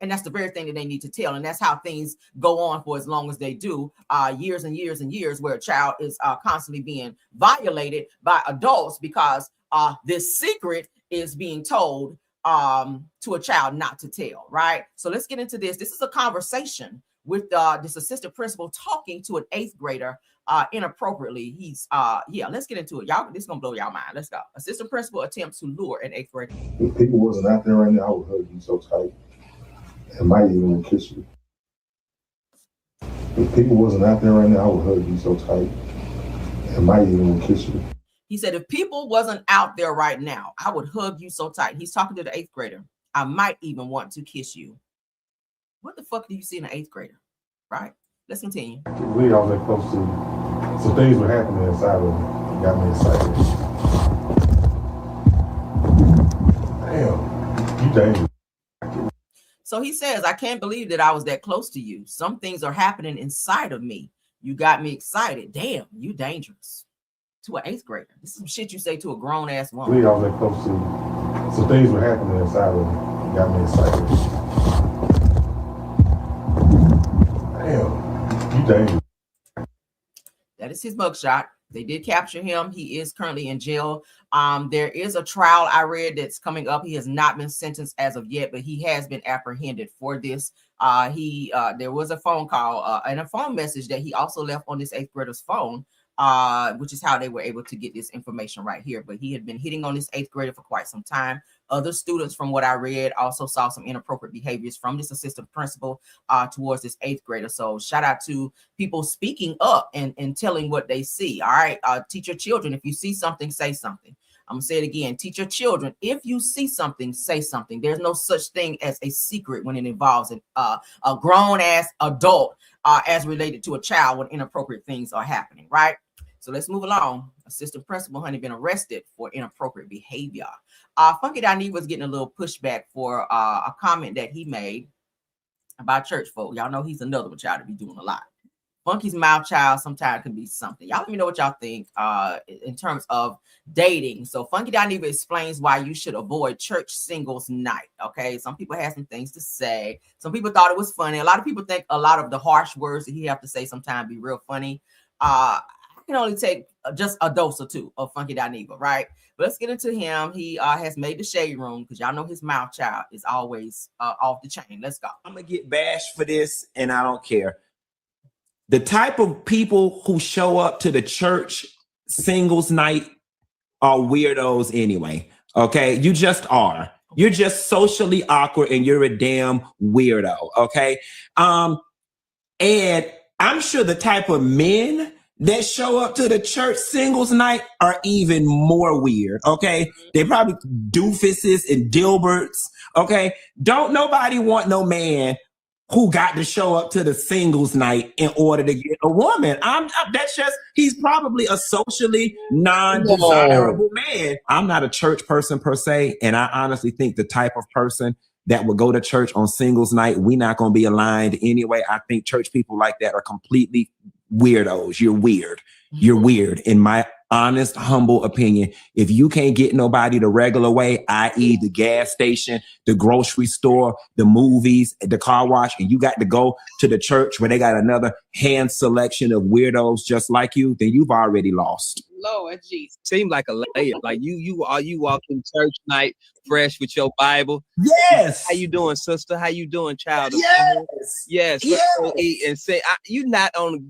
Speaker 1: And that's the very thing that they need to tell. And that's how things go on for as long as they do, years and years and years, where a child is constantly being violated by adults because this secret is being told to a child not to tell, right? So let's get into this. This is a conversation with this assistant principal talking to an 8th grader inappropriately. He's let's get into it. Y'all, this is gonna blow y'all mind. Let's go. Assistant principal attempts to lure an 8th grader.
Speaker 10: If people wasn't out there right now, I would hug you so tight. And might even kiss you. If people wasn't out there right now, I would hug you so tight. And might even kiss you.
Speaker 1: He said, if people wasn't out there right now, I would hug you so tight. He's talking to the 8th grader. I might even want to kiss you. What the fuck do you see in an 8th grader? Right? Let's continue.
Speaker 10: I can't believe I was that close to some things were happening inside of me. Got me excited. dangerous.
Speaker 1: So he says, I can't believe that I was that close to you. Some things are happening inside of me. You got me excited. Damn, you dangerous. To an 8th grader. This is some shit you say to a grown ass
Speaker 10: I
Speaker 1: woman.
Speaker 10: was that close to you. So things were happening inside of me. Got me excited. Damn, you dangerous.
Speaker 1: That is his mugshot. They did capture him. He is currently in jail. There is a trial I read that's coming up. He has not been sentenced as of yet, but he has been apprehended for this. There was a phone call and a phone message that he also left on this 8th grader's phone, which is how they were able to get this information right here. But he had been hitting on this 8th grader for quite some time. Other students, from what I read, also saw some inappropriate behaviors from this assistant principal towards this 8th grader. So shout out to people speaking up and telling what they see. All right, teach your children. If you see something, say something. I'm gonna say it again. Teach your children. If you see something, say something. There's no such thing as a secret when it involves a grown ass adult as related to a child when inappropriate things are happening. Right. So let's move along. Assistant principal, honey, been arrested for inappropriate behavior. Funky Dineva was getting a little pushback for a comment that he made about church folk. Y'all know he's another one child to be doing a lot. Funky's mouth child sometimes can be something. Y'all let me know what y'all think in terms of dating. So Funky Dineva explains why you should avoid church singles night. Okay, some people have some things to say. Some people thought it was funny. A lot of people think a lot of the harsh words that he have to say sometimes be real funny. I can only take just a dose or two of Funky Dineva, right? But let's get into him. He has made the shade room because y'all know his mouth child is always off the chain. Let's go.
Speaker 11: I'm gonna get bashed for this, and I don't care. The type of people who show up to the church singles night are weirdos anyway. Okay, you just are. You're just socially awkward, and you're a damn weirdo. Okay, and I'm sure the type of men that show up to the church singles night are even more weird, okay? They probably doofuses and dilberts, okay? Don't nobody want no man who got to show up to the singles night in order to get a woman. That's just, he's probably a socially non-desirable man. I'm not a church person per se, and I honestly think the type of person that would go to church on singles night, we're not going to be aligned anyway. I think church people like that are completely weirdos. You're weird. You're weird. In my honest, humble opinion, if you can't get nobody the regular way, i.e. the gas station, the grocery store, the movies, the car wash, and you got to go to the church where they got another hand selection of weirdos just like you, then you've already lost.
Speaker 12: Lord Jesus. Seems like a layup. Like you walk in church night fresh with your Bible.
Speaker 11: Yes.
Speaker 12: How you doing, sister? How you doing, child?
Speaker 11: Yes.
Speaker 12: Yes.
Speaker 11: Yes.
Speaker 12: Let's go eat and say you're not on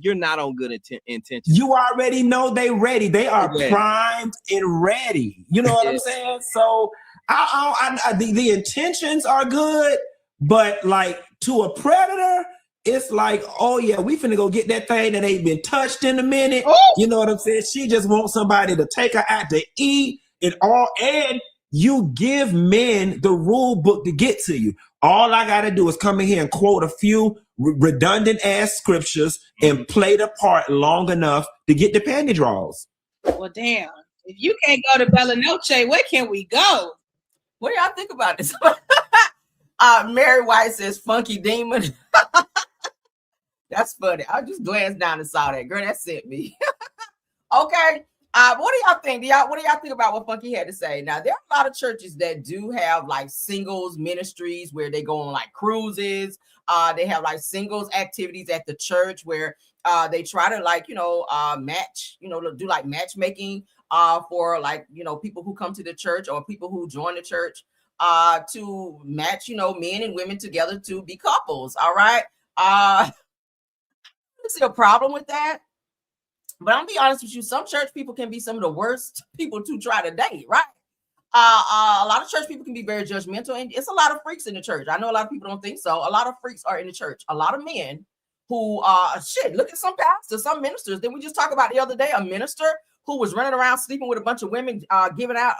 Speaker 12: good intentions.
Speaker 11: You already know they ready. They are primed and ready. You know what I'm saying? So the intentions are good, but like to a predator, it's like, oh yeah, we finna go get that thing that ain't been touched in a minute. Oh. You know what I'm saying? She just wants somebody to take her out to eat and all. And you give men the rule book to get to you. All I gotta do is come in here and quote a few redundant ass scriptures and play the part long enough to get the panty draws.
Speaker 9: Well, damn. If you can't go to Bella Noche, where can we go?
Speaker 1: What do y'all think about this? Mary White says, funky demon. That's funny. I just glanced down and saw that. Girl, that sent me. Okay. What do y'all think? What do y'all think about what Funky had to say? Now, there are a lot of churches that do have like singles ministries where they go on like cruises. They have like singles activities at the church where they try to like, match, do like matchmaking for like, people who come to the church or people who join the church to match, men and women together to be couples. All right. I see a problem with that. But I'm be honest with you, some church people can be some of the worst people to try to date, right? A lot of church people can be very judgmental, and it's a lot of freaks in the church. I know a lot of people don't think so. A lot of freaks are in the church. A lot of men who look at some pastors, some ministers. Then we just talked about the other day, a minister who was running around sleeping with a bunch of women, giving out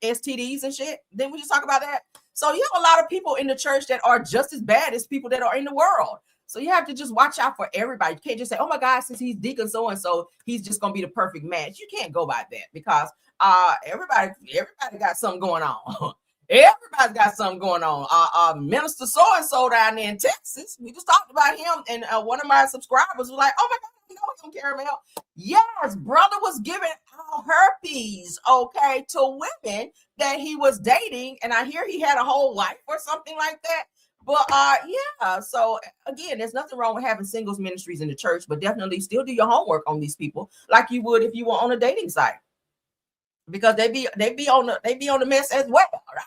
Speaker 1: STDs and shit. Then we just talk about that. So you have a lot of people in the church that are just as bad as people that are in the world. So you have to just watch out for everybody. You can't just say, oh my God, since he's deacon so-and-so, he's just going to be the perfect match. You can't go by that because everybody got something going on. Everybody's got something going on. Minister so-and-so down there in Texas, we just talked about him, and one of my subscribers was like, oh my God, you know him, Caramel. Yes, brother was giving out herpes, okay, to women that he was dating, and I hear he had a whole wife or something like that. But yeah, so again, there's nothing wrong with having singles ministries in the church, but definitely still do your homework on these people like you would if you were on a dating site, because they be on the mess as well, right?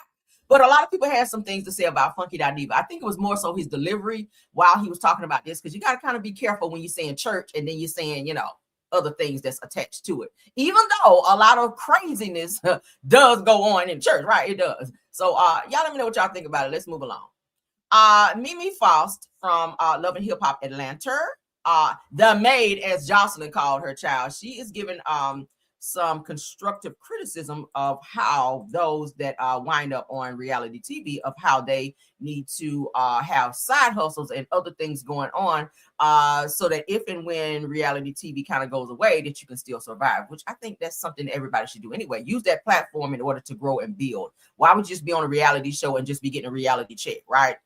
Speaker 1: But a lot of people had some things to say about Funky Dineva. I think it was more so his delivery while he was talking about this, because you got to kind of be careful when you're saying church and then you're saying, you know, other things that's attached to it. Even though a lot of craziness does go on in church, right? It does. So y'all let me know what y'all think about it. Let's move along. Mimi Faust from Love and Hip Hop Atlanta, the maid, as Jocelyn called her child, she is giving some constructive criticism of how those that wind up on reality TV, of how they need to have side hustles and other things going on, so that if and when reality TV kind of goes away, that you can still survive, which I think that's something that everybody should do anyway. Use that platform in order to grow and build. Why would you just be on a reality show and just be getting a reality check, right?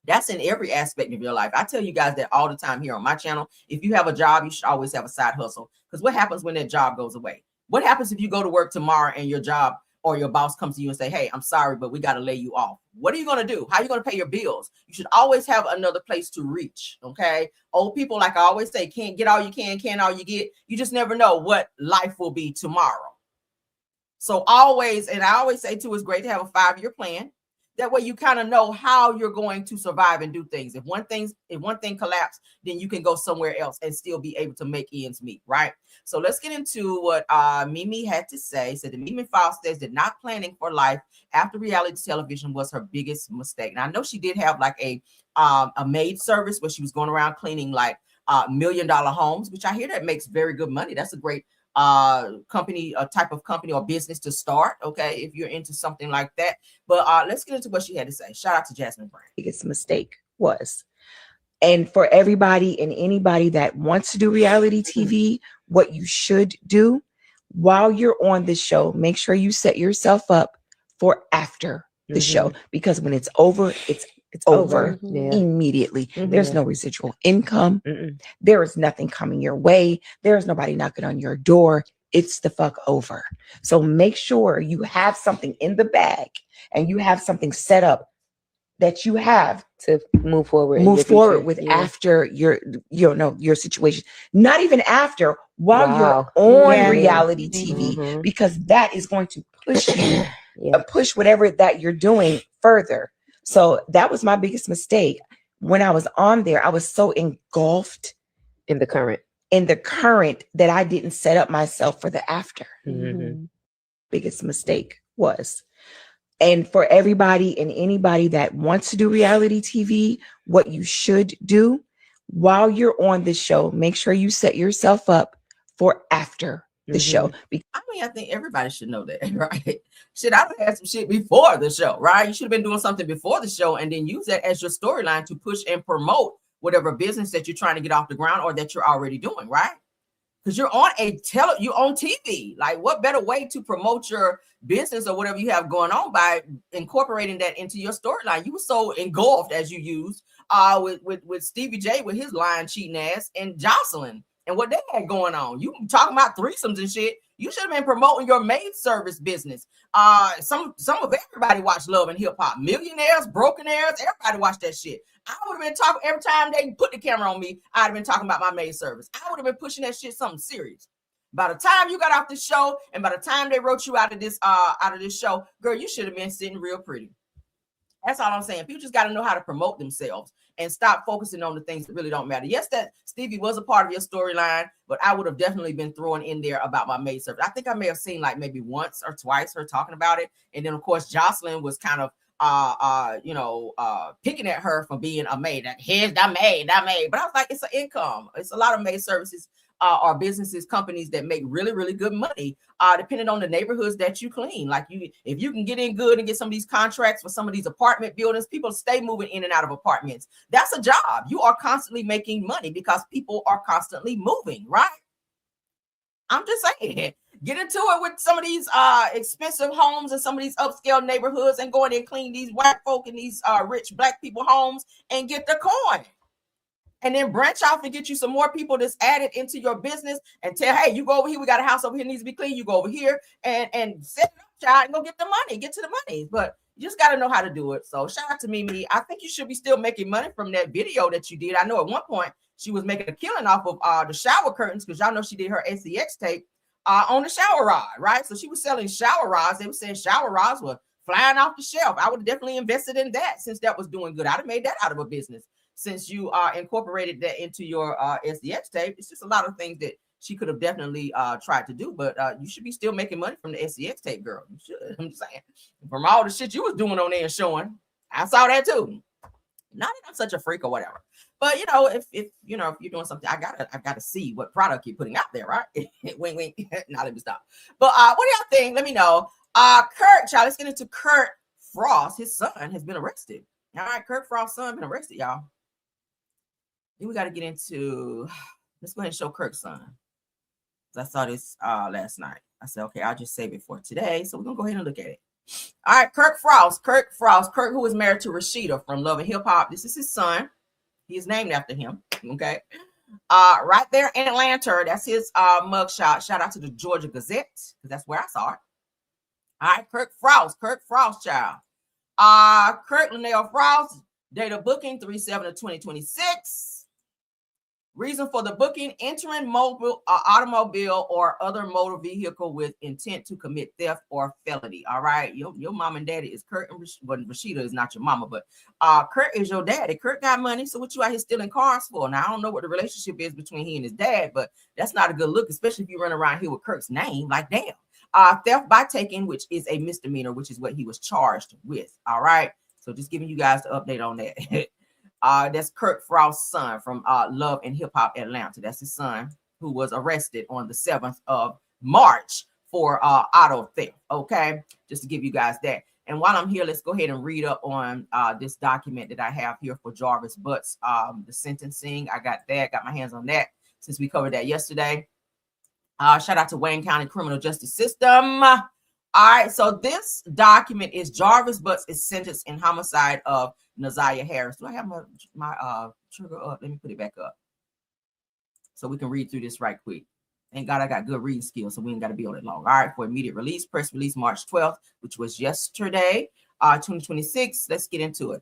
Speaker 1: That's in every aspect of your life. I tell you guys that all the time here on my channel. If you have a job, you should always have a side hustle. Because what happens when that job goes away? What happens if you go to work tomorrow and your job or your boss comes to you and say, hey, I'm sorry, but we got to lay you off? What are you going to do? How are you going to pay your bills? You should always have another place to reach, okay? Old people, like I always say, can't get all you can't all you get. You just never know what life will be tomorrow. So always, and I always say too, it's great to have a 5-year plan. That way you kind of know how you're going to survive and do things. If one thing collapses, then you can go somewhere else and still be able to make ends meet, right? So let's get into what Mimi had to say. Said that Mimi Faust says that not planning for life after reality television was her biggest mistake. Now I know she did have like a maid service where she was going around cleaning like $1 million homes, which I hear that makes very good money. That's a great company, a type of company or business to start, okay, if you're into something like that. But let's get into what she had to say. Shout out to Jasmine Brand.
Speaker 13: Biggest mistake was, and for everybody and anybody that wants to do reality TV, what you should do while you're on the show, make sure you set yourself up for after the show, because when it's over, it's over immediately. There's no residual income. There is nothing coming your way. There's nobody knocking on your door. It's the fuck over. So make sure you have something in the bag and you have something set up that you have
Speaker 14: to move forward
Speaker 13: with after your situation. Not even after, while you're on reality TV, because that is going to push you, push whatever that you're doing further. So that was my biggest mistake. When I was on there, I was so engulfed
Speaker 14: in the current
Speaker 13: that I didn't set up myself for the after. Biggest mistake was. And for everybody and anybody that wants to do reality TV, what you should do while you're on the show, make sure you set yourself up for after the show.
Speaker 1: I mean, I think everybody should know that, right? Shit, I've had some shit before the show, right? You should have been doing something before the show and then use that as your storyline to push and promote whatever business that you're trying to get off the ground or that you're already doing, right? Because you're on you're on TV. Like, what better way to promote your business or whatever you have going on by incorporating that into your storyline? You were so engulfed, as you used, with Stevie J with his lying, cheating ass, and Jocelyn and what they had going on. You talking about threesomes and shit. You should have been promoting your maid service business. Some of everybody watch Love and Hip Hop. Millionaires, brokenaires, everybody watch that shit. I would have been talking every time they put the camera on me. I'd have been talking about my maid service. I would have been pushing that shit something serious. By the time you got off the show, and by the time they wrote you out of this show, girl, you should have been sitting real pretty. That's all I'm saying. People just got to know how to promote themselves and stop focusing on the things that really don't matter. Yes, that Stevie was a part of your storyline, but I would have definitely been throwing in there about my maid service. I think I may have seen like maybe once or twice her talking about it. And then of course, Jocelyn was kind of picking at her for being a maid. Like, here's the maid. But I was like, it's an income. It's a lot of maid services or businesses, companies that make really, really good money, depending on the neighborhoods that you clean. Like if you can get in good and get some of these contracts for some of these apartment buildings, people stay moving in and out of apartments. That's a job. You are constantly making money because people are constantly moving, right? I'm just saying, Get into it with some of these expensive homes and some of these upscale neighborhoods and go in and clean these white folk in these rich black people homes and get the coin. And then branch off and get you some more people that's added into your business and tell, hey, you go over here. We got a house over here needs to be clean. You go over here and set it up, child, and go get the money. Get to the money. But you just got to know how to do it. So shout out to Mimi. I think you should be still making money from that video that you did. I know at one point she was making a killing off of the shower curtains because y'all know she did her SEX tape on the shower rod, right? So she was selling shower rods. They were saying shower rods were flying off the shelf. I would have definitely invested in that since that was doing good. I'd have made that out of a business. Since you incorporated that into your SDX tape, it's just a lot of things that she could have definitely tried to do, but you should be still making money from the SDX tape, girl. You should. I'm just saying, from all the shit you was doing on there and showing, I saw that too. Not that I'm such a freak or whatever, but you know, if you know, if you're doing something, I gotta see what product you're putting out there, right? Wink, wink. Now let me stop. But what do y'all think? Let me know. Kirk, child, let's get into Kirk Frost. His son has been arrested. All right, Kirk Frost's son been arrested, y'all. Then we got to get into, let's go ahead and show Kirk's son. I saw this last night. I said, okay, I'll just save it for today. So we're going to go ahead and look at it. All right, Kirk Frost, Kirk, who is married to Rashida from Love and Hip Hop. This is his son. He is named after him. Okay. Right there in Atlanta. That's his mugshot. Shout out to the Georgia Gazette, because that's where I saw it. All right, Kirk Frost, child. Kirk Linnell Frost, date of booking 3/7/2026. Reason for the booking: entering mobile automobile or other motor vehicle with intent to commit theft or felony. All right, your mom and daddy is Kurt, and Rashida is not your mama, but Kurt is your daddy. Kurt got money, so what you out here stealing cars for? Now I don't know what the relationship is between he and his dad, but that's not a good look, especially if you run around here with Kirk's name. Like, damn. Theft by taking, which is a misdemeanor, which is what he was charged with. All right, so just giving you guys the update on that. That's Kirk Frost's son from Love and Hip Hop Atlanta. That's his son who was arrested on the 7th of March for auto theft. Okay, just to give you guys that. And while I'm here, let's go ahead and read up on this document that I have here for Jarvis Butts, the sentencing. I got my hands on that since we covered that yesterday. Shout out to Wayne County Criminal Justice System. All right, so this document is Jarvis Butts is sentenced in homicide of Naziah Harris. Do I have my trigger up? Let me put it back up so we can read through this right quick. Thank God I got good reading skills, so we ain't got to be on it long. All right, for immediate release, press release March 12th, which was yesterday, 2026. Let's get into it.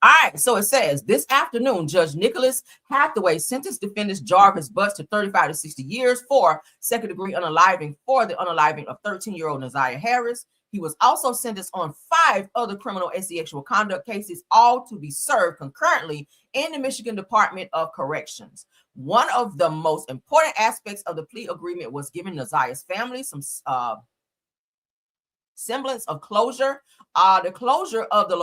Speaker 1: All right, so it says, this afternoon, Judge Nicholas Hathaway sentenced defendants Jarvis Butts to 35 to 60 years for second-degree unaliving for the unaliving of 13-year-old Naziah Harris. He was also sentenced on 5 other criminal and sexual conduct cases, all to be served concurrently in the Michigan Department of Corrections. One of the most important aspects of the plea agreement was giving Naziah's family some semblance of closure. The disclosure of the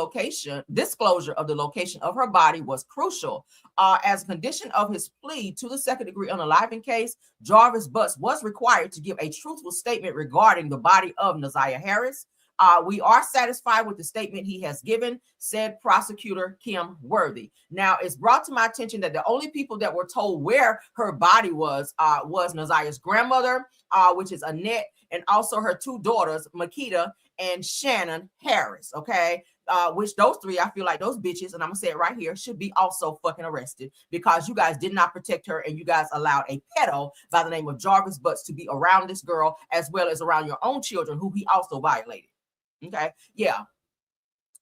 Speaker 1: location of her body was crucial. As a condition of his plea to the second-degree unaliving case, Jarvis Butts was required to give a truthful statement regarding the body of Naziah Harris. We are satisfied with the statement he has given, said prosecutor Kim Worthy. Now, it's brought to my attention that the only people that were told where her body was Naziah's grandmother, which is Annette, and also her 2 daughters, Makita and Shannon Harris, okay? Which those 3, I feel like those bitches, and I'm gonna say it right here, should be also fucking arrested because you guys did not protect her and you guys allowed a pedo by the name of Jarvis Butts to be around this girl as well as around your own children who he also violated. Okay, yeah.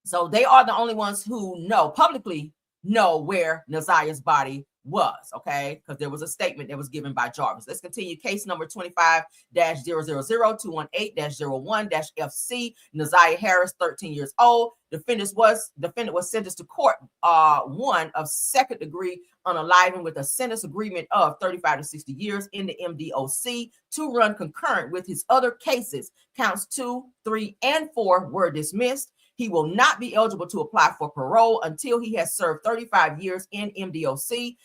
Speaker 1: So they are the only ones who publicly know where Naziah's body was, okay? Because there was a statement that was given by Jarvis. Let's continue. Case number 25-000-218-01-FC. Naziah Harris, 13 years old. Defendant was sentenced to court 1 of second-degree unaliving with a sentence agreement of 35 to 60 years in the MDOC to run concurrent with his other cases. Counts 2, 3, and 4 were dismissed. He will not be eligible to apply for parole until he has served 35 years in MDOC.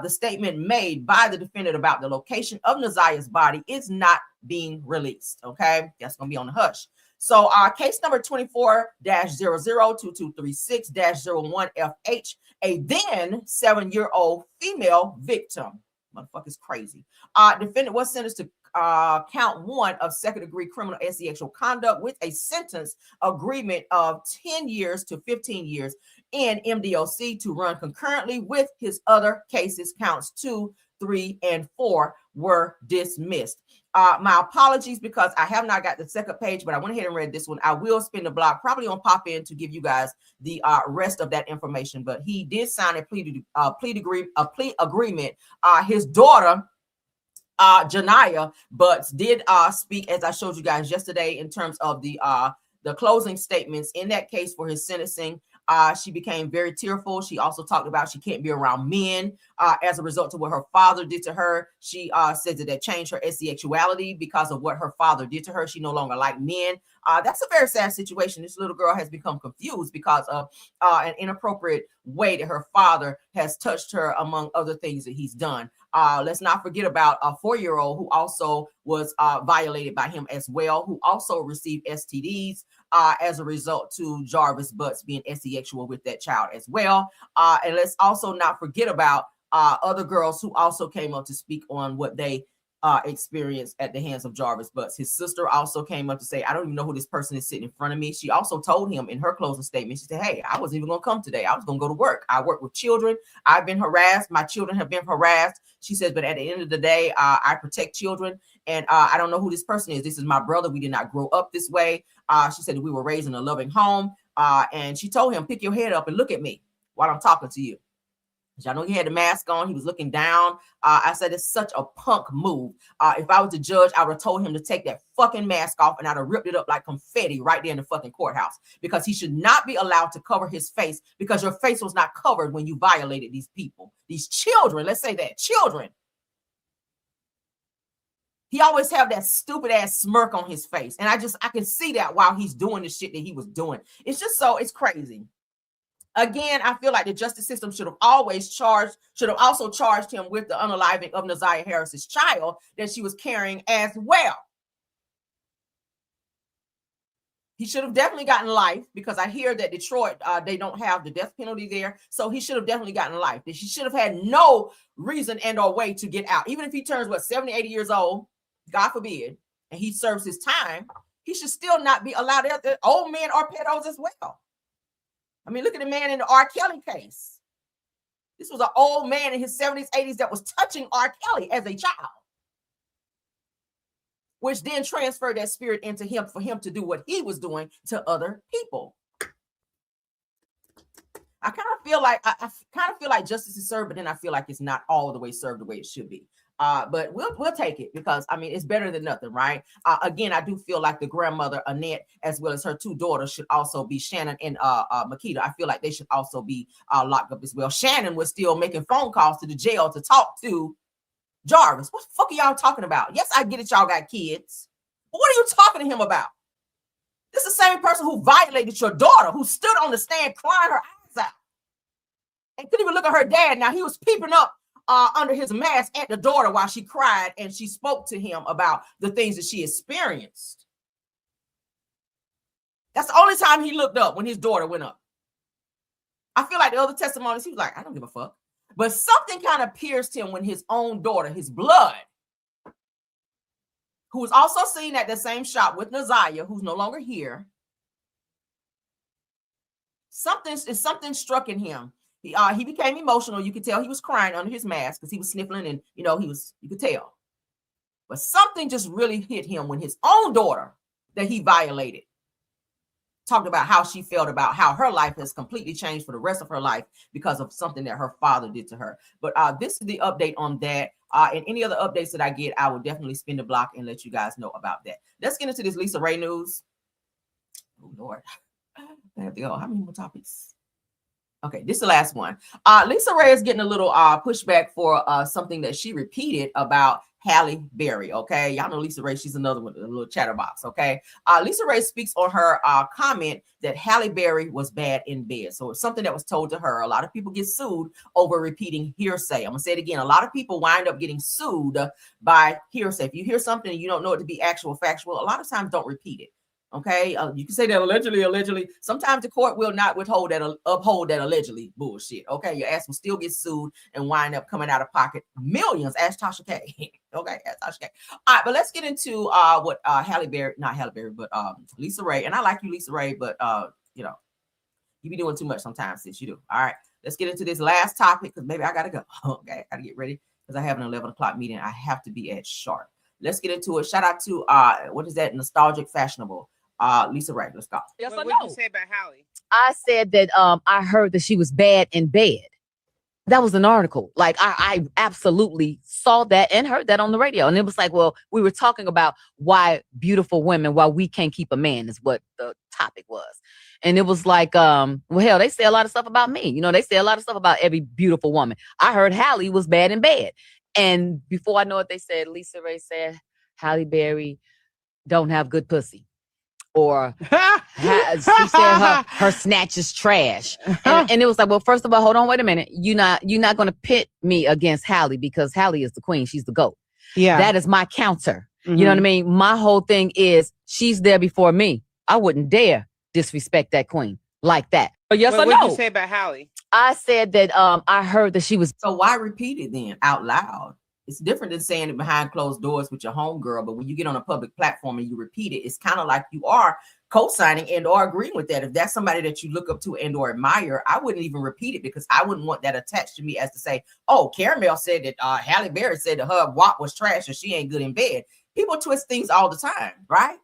Speaker 1: The statement made by the defendant about the location of Naziah's body is not being released. Okay, that's going to be on the hush. So case number 24-002236-01FH, a then 7-year-old female victim. Motherfucker's crazy. Defendant was sentenced to count 1 of second-degree criminal sexual conduct with a sentence agreement of 10 years to 15 years in MDOC to run concurrently with his other cases. Counts 2, 3, and 4 were dismissed. My apologies because I have not got the second page, but I went ahead and read this one. I will spin the block, probably on pop in to give you guys the rest of that information. But he did sign a plea agreement. His daughter, Janiyah Butts, did speak, as I showed you guys yesterday, in terms of the closing statements in that case for his sentencing. She became very tearful. She also talked about she can't be around men as a result of what her father did to her. She said that changed her sexuality because of what her father did to her. She no longer liked men. That's a very sad situation. This little girl has become confused because of an inappropriate way that her father has touched her, among other things that he's done. Let's not forget about a 4-year-old who also was violated by him as well, who also received STDs as a result to Jarvis Butts being sexual with that child as well. And let's also not forget about other girls who also came up to speak on what they experienced at the hands of Jarvis Butts. His sister also came up to say, I don't even know who this person is sitting in front of me. She also told him in her closing statement, she said, hey, I wasn't even going to come today. I was going to go to work. I work with children. I've been harassed. My children have been harassed. She says, but at the end of the day, I protect children. And I don't know who this person is. This is my brother. We did not grow up this way. She said we were raised in a loving home. And she told him, pick your head up and look at me while I'm talking to you. I know he had the mask on. He was looking down. I said, it's such a punk move. If I was the judge, I would have told him to take that fucking mask off and I'd have ripped it up like confetti right there in the fucking courthouse, because he should not be allowed to cover his face, because your face was not covered when you violated these people, these children. Let's say that children. He always have that stupid ass smirk on his face. And I can see that while he's doing the shit that he was doing. It's just it's crazy. Again, I feel like the justice system should have also charged him with the unaliving of Naziah Harris's child that she was carrying as well. He should have definitely gotten life, because I hear that Detroit, they don't have the death penalty there. So he should have definitely gotten life. He should have had no reason and or way to get out. Even if he turns, 70, 80 years old, God forbid, and he serves his time, he should still not be allowed out there. Old men are pedos as well. I mean, look at the man in the R. Kelly case. This was an old man in his 70s, 80s that was touching R. Kelly as a child, which then transferred that spirit into him for him to do what he was doing to other people. I kind of feel like justice is served, but then I feel like it's not all the way served the way it should be. But we'll take it, because I mean, it's better than nothing, right? Again, I do feel like the grandmother Annette, as well as her 2 daughters, should also be, Shannon and Makita. I feel like they should also be locked up as well. Shannon was still making phone calls to the jail to talk to Jarvis. What the fuck are y'all talking about? Yes, I get it, y'all got kids, but what are you talking to him about? This is the same person who violated your daughter, who stood on the stand crying her eyes out and couldn't even look at her dad. Now, he was peeping up under his mask at the daughter while she cried, and she spoke to him about the things that she experienced. That's the only time he looked up, when his daughter went up. I feel like the other testimonies, he was like, I don't give a fuck. But something kind of pierced him when his own daughter, his blood, who was also seen at the same shop with Naziah, who's no longer here, something struck in him. He became emotional. You could tell he was crying under his mask because he was sniffling, and you could tell. But something just really hit him when his own daughter that he violated talked about how she felt about how her life has completely changed for the rest of her life because of something that her father did to her. But this is the update on that. And any other updates that I get, I will definitely spin the block and let you guys know about that. Let's get into this Lisa Raye news. Oh, Lord. I have to go. How many more topics? Okay, this is the last one. Lisa Raye is getting a little pushback for something that she repeated about Halle Berry. Okay, y'all know Lisa Raye. She's another one, a little chatterbox. Okay, Lisa Raye speaks on her comment that Halle Berry was bad in bed. So it's something that was told to her. A lot of people get sued over repeating hearsay. I'm gonna say it again. A lot of people wind up getting sued by hearsay. If you hear something and you don't know it to be actual factual, a lot of times don't repeat it. Okay, you can say that allegedly. Sometimes the court will not uphold that allegedly bullshit. Okay, your ass will still get sued and wind up coming out of pocket millions. Ask Tasha K. Okay, ask Tasha K. All right, but let's get into what but Lisa Raye. And I like you, Lisa Raye, but you know, you be doing too much sometimes, sis. You do. All right, let's get into this last topic because maybe I gotta go. Okay, I gotta get ready because I have an 11 o'clock meeting. I have to be at sharp. Let's get into it. Shout out to what is that? Nostalgic Fashionable. Lisa Raye, let's go.
Speaker 15: Yes or
Speaker 5: What
Speaker 15: no?
Speaker 5: you say about Halle?
Speaker 15: I said that I heard that she was bad in bed. That was an article. Like I absolutely saw that and heard that on the radio. And it was like, well, we were talking about why beautiful women, why we can't keep a man is what the topic was. And it was like, well, hell, they say a lot of stuff about me. You know, they say a lot of stuff about every beautiful woman. I heard Halle was bad in bed. And before I know it, they said, Lisa Raye said, Halle Berry don't have good pussy. Or she said her snatch is trash. And it was like, well, first of all, hold on, wait a minute. You're not going to pit me against Halle because Halle is the queen. She's the GOAT.
Speaker 2: Yeah.
Speaker 15: That is my counter. Mm-hmm. You know what I mean? My whole thing is she's there before me. I wouldn't dare disrespect that queen like that. But yes or no?
Speaker 5: What did you say about Halle?
Speaker 15: I said that I heard that she was.
Speaker 1: So why repeat it then out loud? It's different than saying it behind closed doors with your homegirl, but when you get on a public platform and you repeat it, it's kind of like you are co-signing and or agreeing with that. If that's somebody that you look up to and or admire, I wouldn't even repeat it because I wouldn't want that attached to me as to say, oh, Caramel said that Halle Berry said that her WAP was trash and she ain't good in bed. People twist things all the time, right?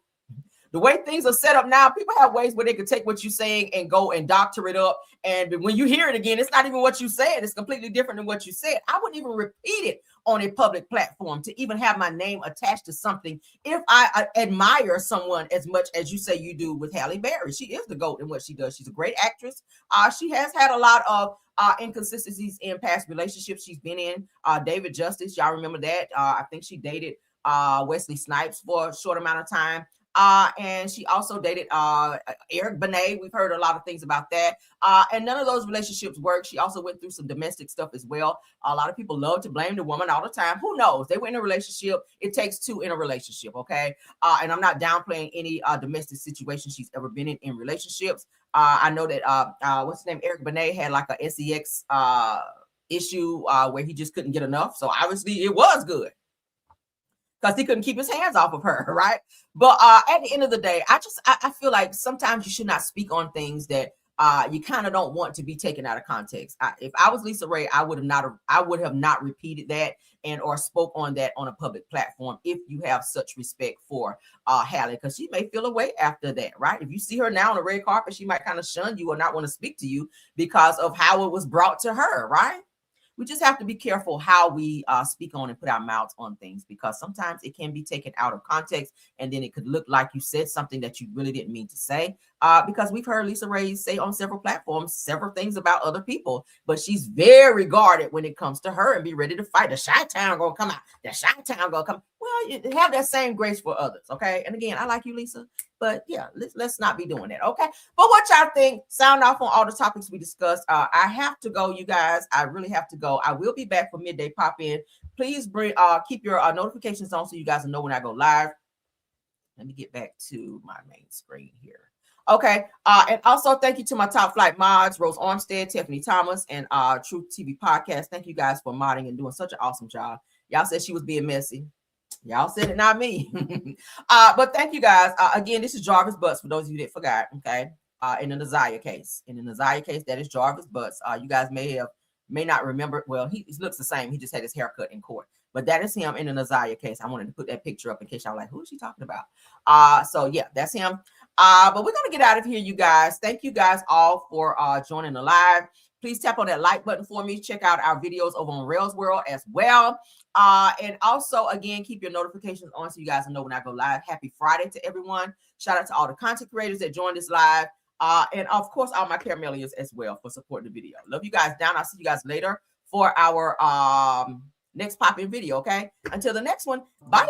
Speaker 1: The way things are set up now, people have ways where they can take what you're saying and go and doctor it up. And when you hear it again, it's not even what you said. It's completely different than what you said. I wouldn't even repeat it on a public platform to even have my name attached to something. If I admire someone as much as you say you do with Halle Berry, she is the GOAT in what she does. She's a great actress. She has had a lot of inconsistencies in past relationships she's been in. David Justice, y'all remember that? I think she dated Wesley Snipes for a short amount of time. And she also dated Eric Benet. We've heard a lot of things about that. And none of those relationships worked. She also went through some domestic stuff as well. A lot of people love to blame the woman all the time. Who knows? They were in a relationship. It takes two in a relationship, okay? And I'm not downplaying any domestic situation she's ever been in relationships. I know that, what's his name? Eric Benet had like a sex issue where he just couldn't get enough. So obviously it was good, because he couldn't keep his hands off of her, right? But at the end of the day, I feel like sometimes you should not speak on things that you kind of don't want to be taken out of context. If I was Lisa Raye, I would have not repeated that and or spoke on that on a public platform if you have such respect for Halle, because she may feel a way after that, right? If you see her now on the red carpet, she might kind of shun you or not want to speak to you because of how it was brought to her, right? We just have to be careful how we speak on and put our mouths on things, because sometimes it can be taken out of context and then it could look like you said something that you really didn't mean to say. Because we've heard Lisa Raye say on several platforms several things about other people, but she's very guarded when it comes to her and be ready to fight. The Chi-Town gonna come out. The Chi-Town gonna come. Well, you have that same grace for others, okay? And again, I like you, Lisa, but yeah, let's not be doing that, okay? But what y'all think? Sound off on all the topics we discussed. I have to go, you guys. I really have to go. I will be back for midday pop-in. Please bring keep your notifications on so you guys will know when I go live. Let me get back to my main screen here. Okay, and also thank you to my top flight mods, Rose Armstead, Tiffany Thomas, and Truth TV Podcast. Thank you guys for modding and doing such an awesome job. Y'all said she was being messy. Y'all said it, not me. But thank you guys. Again, this is Jarvis Butts, for those of you that forgot, okay? In the Nazaya case. In the Nazaya case, that is Jarvis Butts. You guys may not remember. Well, he looks the same. He just had his haircut in court. But that is him in the Nazaya case. I wanted to put that picture up in case y'all like, who is she talking about? So yeah, that's him. But we're going to get out of here, you guys. Thank you guys all for joining the live. Please tap on that like button for me. Check out our videos over on Rails World as well. And also, again, keep your notifications on so you guys know when I go live. Happy Friday to everyone. Shout out to all the content creators that joined this live. And of course, all my caramelians as well for supporting the video. Love you guys down. I'll see you guys later for our next pop-in video, okay? Until the next one, bye.